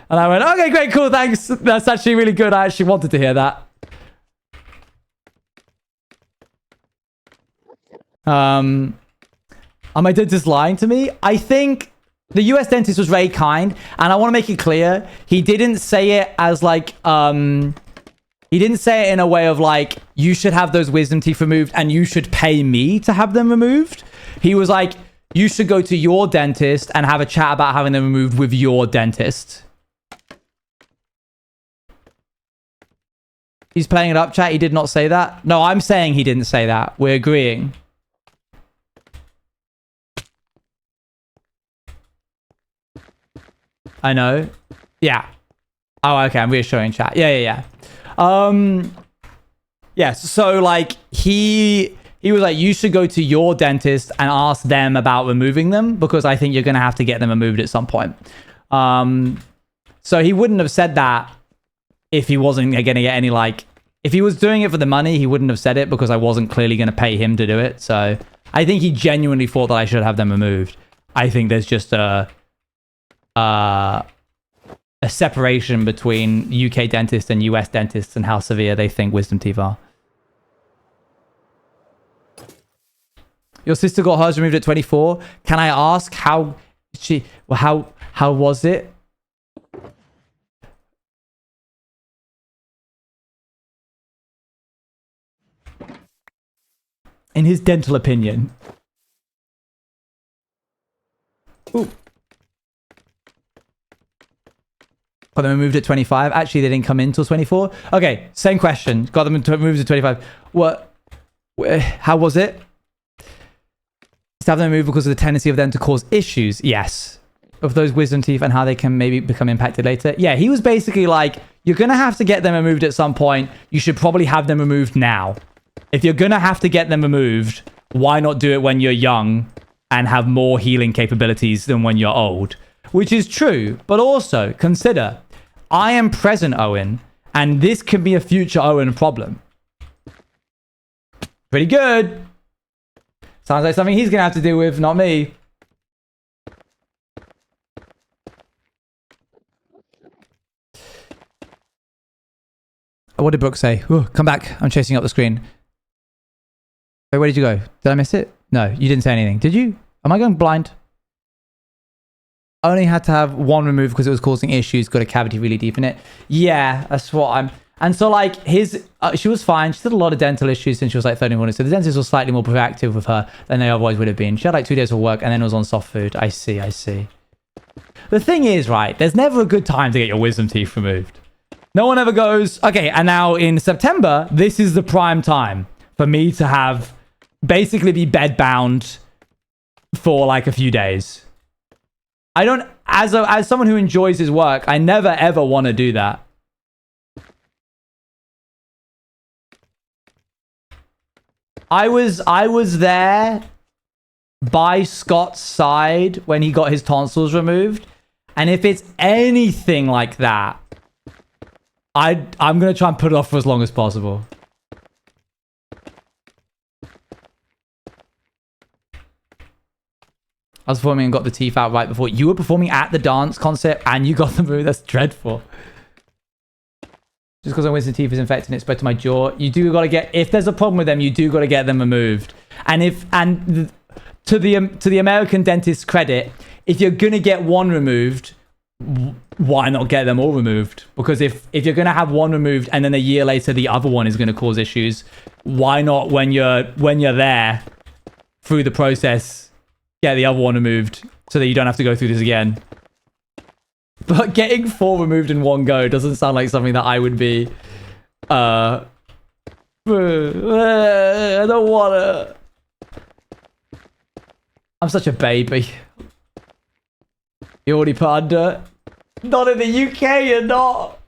And I went, okay, great, cool, thanks. That's actually really good. I actually wanted to hear that. Are my dentist lying to me? I think the US dentist was very kind, and I want to make it clear, he didn't say it as like, he didn't say it in a way of like, you should have those wisdom teeth removed and you should pay me to have them removed. He was like, you should go to your dentist and have a chat about having them removed with your dentist. He's playing it up, chat. He did not say that. No, I'm saying he didn't say that. We're agreeing. I know. Yeah. Oh, okay. I'm reassuring chat. Yeah. Yes. So like he was like, you should go to your dentist and ask them about removing them, because I think you're going to have to get them removed at some point. So he wouldn't have said that if he wasn't going to get any, like, if he was doing it for the money, he wouldn't have said it, because I wasn't clearly going to pay him to do it. So I think he genuinely thought that I should have them removed. I think there's just a separation between UK dentists and US dentists and how severe they think wisdom teeth are. Your sister got hers removed at 24. Can I ask how was it? In his dental opinion. Ooh. Got them removed at 25. Actually, they didn't come in till 24. Okay, same question. Got them removed at 25. What? How was it? To have them removed because of the tendency of them to cause issues. Yes. Of those wisdom teeth and how they can maybe become impacted later. Yeah, he was basically like, you're going to have to get them removed at some point. You should probably have them removed now. If you're going to have to get them removed, why not do it when you're young and have more healing capabilities than when you're old? Which is true, but also consider, I am present Owen, and this could be a future Owen problem. Pretty good. Sounds like something he's going to have to deal with, not me. What did Brooke say? Ooh, come back. I'm chasing up the screen. Wait, where did you go? Did I miss it? No, you didn't say anything. Did you? Am I going blind? Only had to have one removed because it was causing issues. Got a cavity really deep in it. Yeah, that's what I'm... And so, like, she was fine. She had a lot of dental issues since she was, like, 31. So the dentist was slightly more proactive with her than they otherwise would have been. She had, like, 2 days of work and then was on soft food. I see. The thing is, right, there's never a good time to get your wisdom teeth removed. No one ever goes, okay, and now in September, this is the prime time for me to have... basically be bedbound for, like, a few days. I don't... As someone who enjoys his work, I never, ever want to do that. I was there by Scott's side when he got his tonsils removed. And if it's anything like that, I'm going to try and put it off for as long as possible. I was performing and got the teeth out right before. You were performing at the dance concert and you got the move. That's dreadful. Just because my wisdom teeth is infected and it spread to my jaw. You do got to get... If there's a problem with them, you do got to get them removed. To the American dentist's credit, if you're going to get one removed, why not get them all removed? Because if you're going to have one removed and then a year later the other one is going to cause issues, why not when you're there through the process, get the other one removed so that you don't have to go through this again? But getting 4 removed in one go doesn't sound like something that I would be... I don't wanna... I'm such a baby. You already put under? Not in the UK, you're not.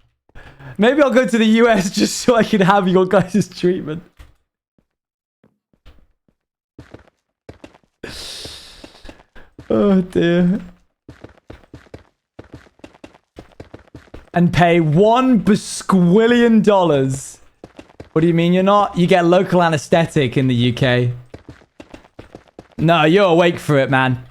Maybe I'll go to the US just so I can have your guys' treatment. Oh dear. And pay $1 basquillion. What do you mean you're not? You get local anesthetic in the UK. No, you're awake for it, man.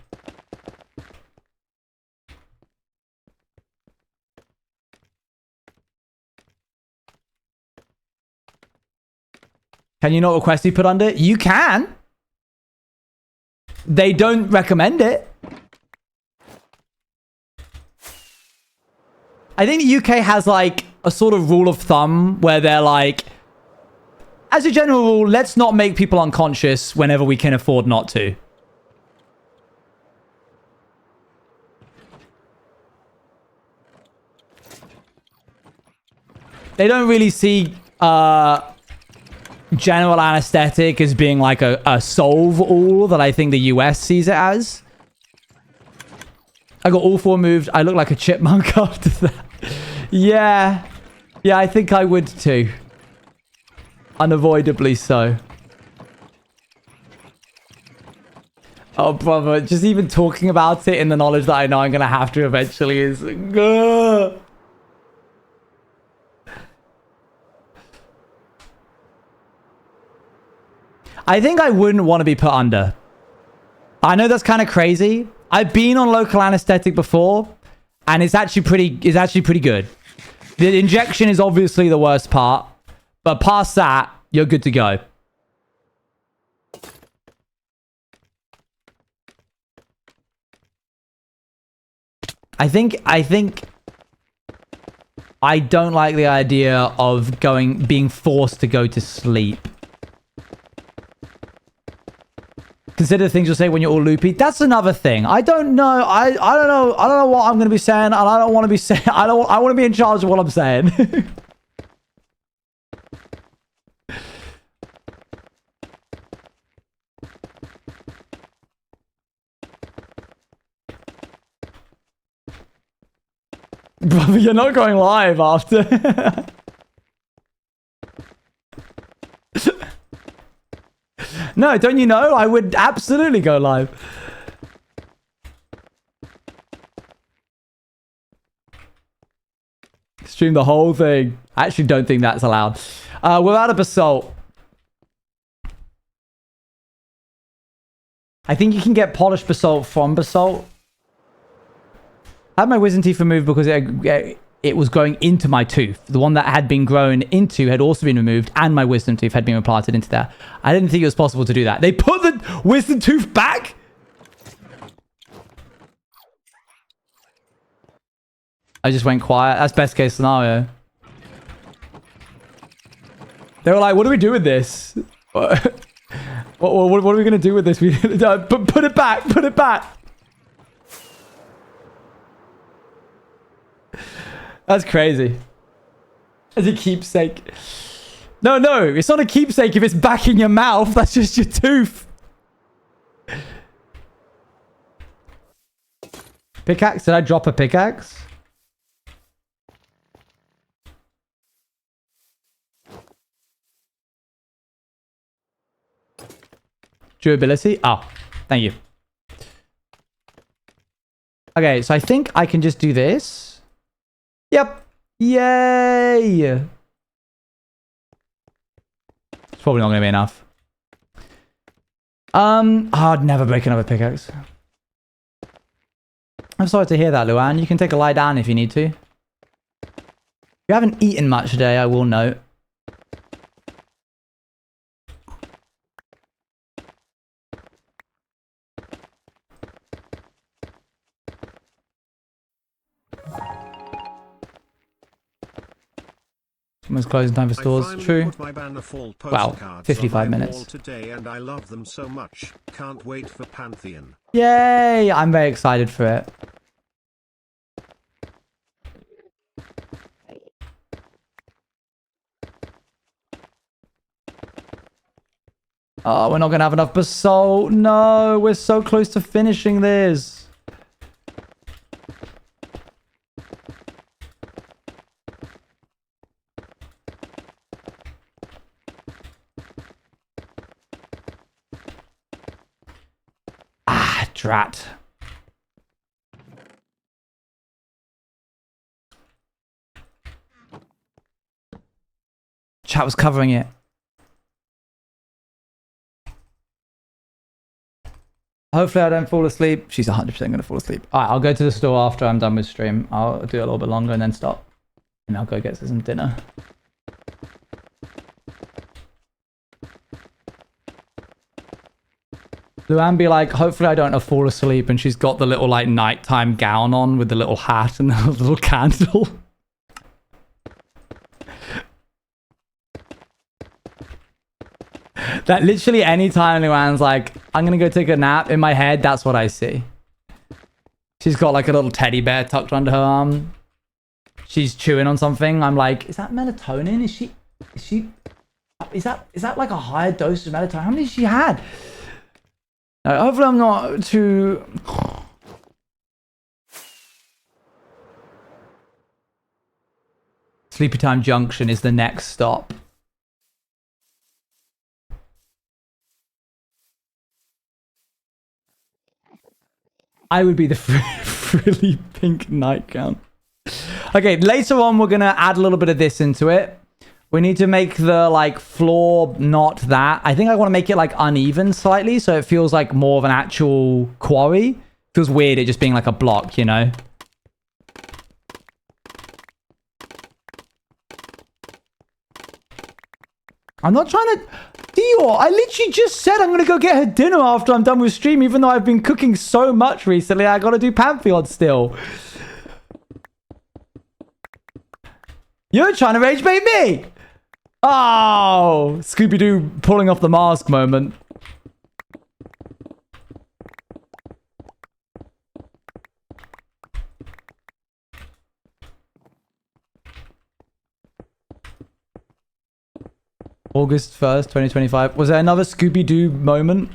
Can you not request to be put under? You can. They don't recommend it. I think the UK has like a sort of rule of thumb where they're like, as a general rule, let's not make people unconscious whenever we can afford not to. They don't really see general anesthetic as being like a solve-all that I think the US sees it as. I got all 4 moved. I look like a chipmunk after that. Yeah. Yeah, I think I would too. Unavoidably so. Oh, brother. Just even talking about it in the knowledge that I know I'm going to have to eventually is... Ugh. I think I wouldn't want to be put under. I know that's kind of crazy. I've been on local anesthetic before, and it's actually pretty good. The injection is obviously the worst part, but past that, you're good to go. I think I don't like the idea of being forced to go to sleep. Consider the things you'll say when you're all loopy. That's another thing. I don't know. I don't know. I don't know what I'm going to be saying, and I don't want to be saying. I want to be in charge of what I'm saying. Brother, you're not going live after. No, don't you know? I would absolutely go live. Stream the whole thing. I actually don't think that's allowed. We're out of basalt. I think you can get polished basalt from basalt. I had my wisdom teeth removed because it it was growing into my tooth. The one that had been grown into had also been removed, and my wisdom tooth had been implanted into there. I didn't think it was possible to do that. They put the wisdom tooth back? I just went quiet. That's best case scenario. They were like, what do we do with this? What are we going to do with this? Put it back. Put it back. That's crazy. As a keepsake. No, it's not a keepsake if it's back in your mouth. That's just your tooth. Pickaxe? Did I drop a pickaxe? Durability? Oh, thank you. Okay, so I think I can just do this. Yep. Yay! It's probably not going to be enough. I'd never break another pickaxe. I'm sorry to hear that, Luan. You can take a lie down if you need to. You haven't eaten much today, I will note. Almost closing time for stores. True. Wow, 55 minutes. Today and I love them so much. Can't wait for Pantheon. Yay! I'm very excited for it. Oh, we're not going to have enough basalt. No, we're so close to finishing this. Drat. Chat was covering it. Hopefully I don't fall asleep. She's 100% going to fall asleep. Alright, I'll go to the store after I'm done with stream. I'll do it a little bit longer and then stop. And I'll go get some dinner. Luann be like, hopefully I don't fall asleep, and she's got the little like nighttime gown on with the little hat and the little candle. That literally any time Luann's like, I'm gonna go take a nap, in my head, that's what I see. She's got like a little teddy bear tucked under her arm. She's chewing on something. I'm like, is that melatonin? Is that like a higher dose of melatonin? How many has she had? Hopefully I'm not too... Sleepy Time Junction is the next stop. I would be the frilly pink nightgown. Okay, later on we're going to add a little bit of this into it. We need to make the, like, floor not that. I think I want to make it, like, uneven slightly, so it feels like more of an actual quarry. Feels weird it just being, like, a block, you know? I'm not trying to... Dior, I literally just said I'm going to go get her dinner after I'm done with stream, even though I've been cooking so much recently. I got to do Pantheon still. You're trying to rage bait me! Oh, Scooby-Doo pulling off the mask moment. August 1st, 2025. Was there another Scooby-Doo moment?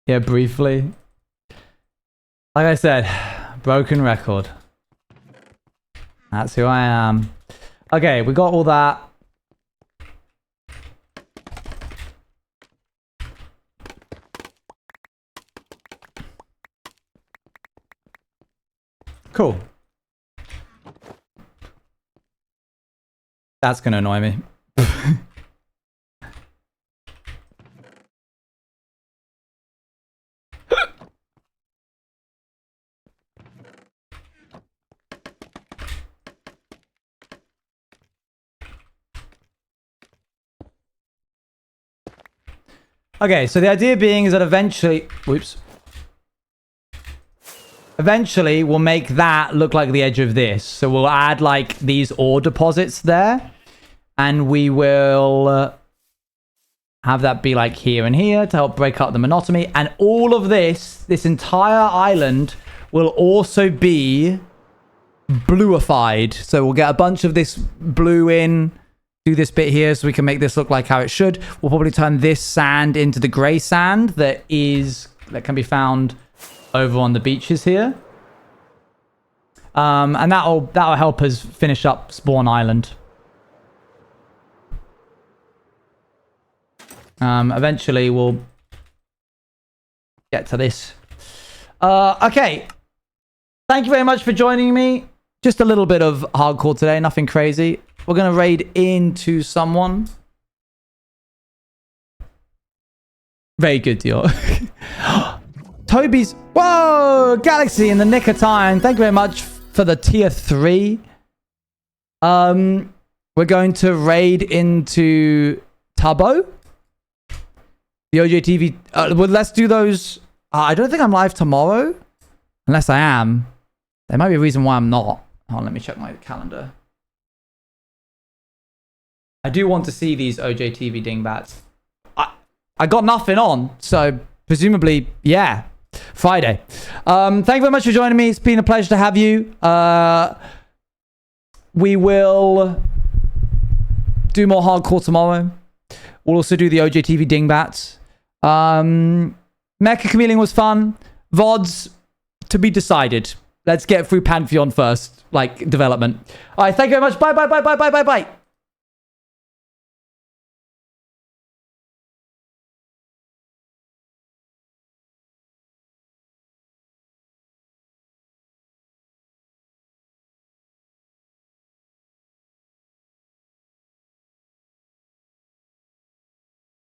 Yeah, briefly. Like I said, broken record. That's who I am. Okay, we got all that. Cool. That's gonna annoy me. Okay, so the idea being is that eventually... Whoops. Eventually, we'll make that look like the edge of this. So we'll add, like, these ore deposits there. And we will have that be, like, here and here to help break up the monotony. And all of this entire island, will also be bluified. So we'll get a bunch of this blue in, do this bit here so we can make this look like how it should. We'll probably turn this sand into the grey sand that can be found over on the beaches here. And that'll help us finish up Spawn Island. Eventually we'll get to this. Okay. Thank you very much for joining me. Just a little bit of hardcore today, nothing crazy. We're going to raid into someone. Very good deal. Toby's... Whoa! Galaxy in the nick of time. Thank you very much for the tier 3. We're going to raid into Tubbo. The OJTV... well, let's do those... I don't think I'm live tomorrow. Unless I am. There might be a reason why I'm not. Hold on, let me check my calendar. I do want to see these OJTV dingbats. I got nothing on, so presumably, yeah, Friday. Thank you very much for joining me. It's been a pleasure to have you. We will do more hardcore tomorrow. We'll also do the OJTV dingbats. Mecha Chameleon was fun. VODs to be decided. Let's get through Pantheon first, like development. All right, thank you very much. Bye, bye, bye, bye, bye, bye, bye.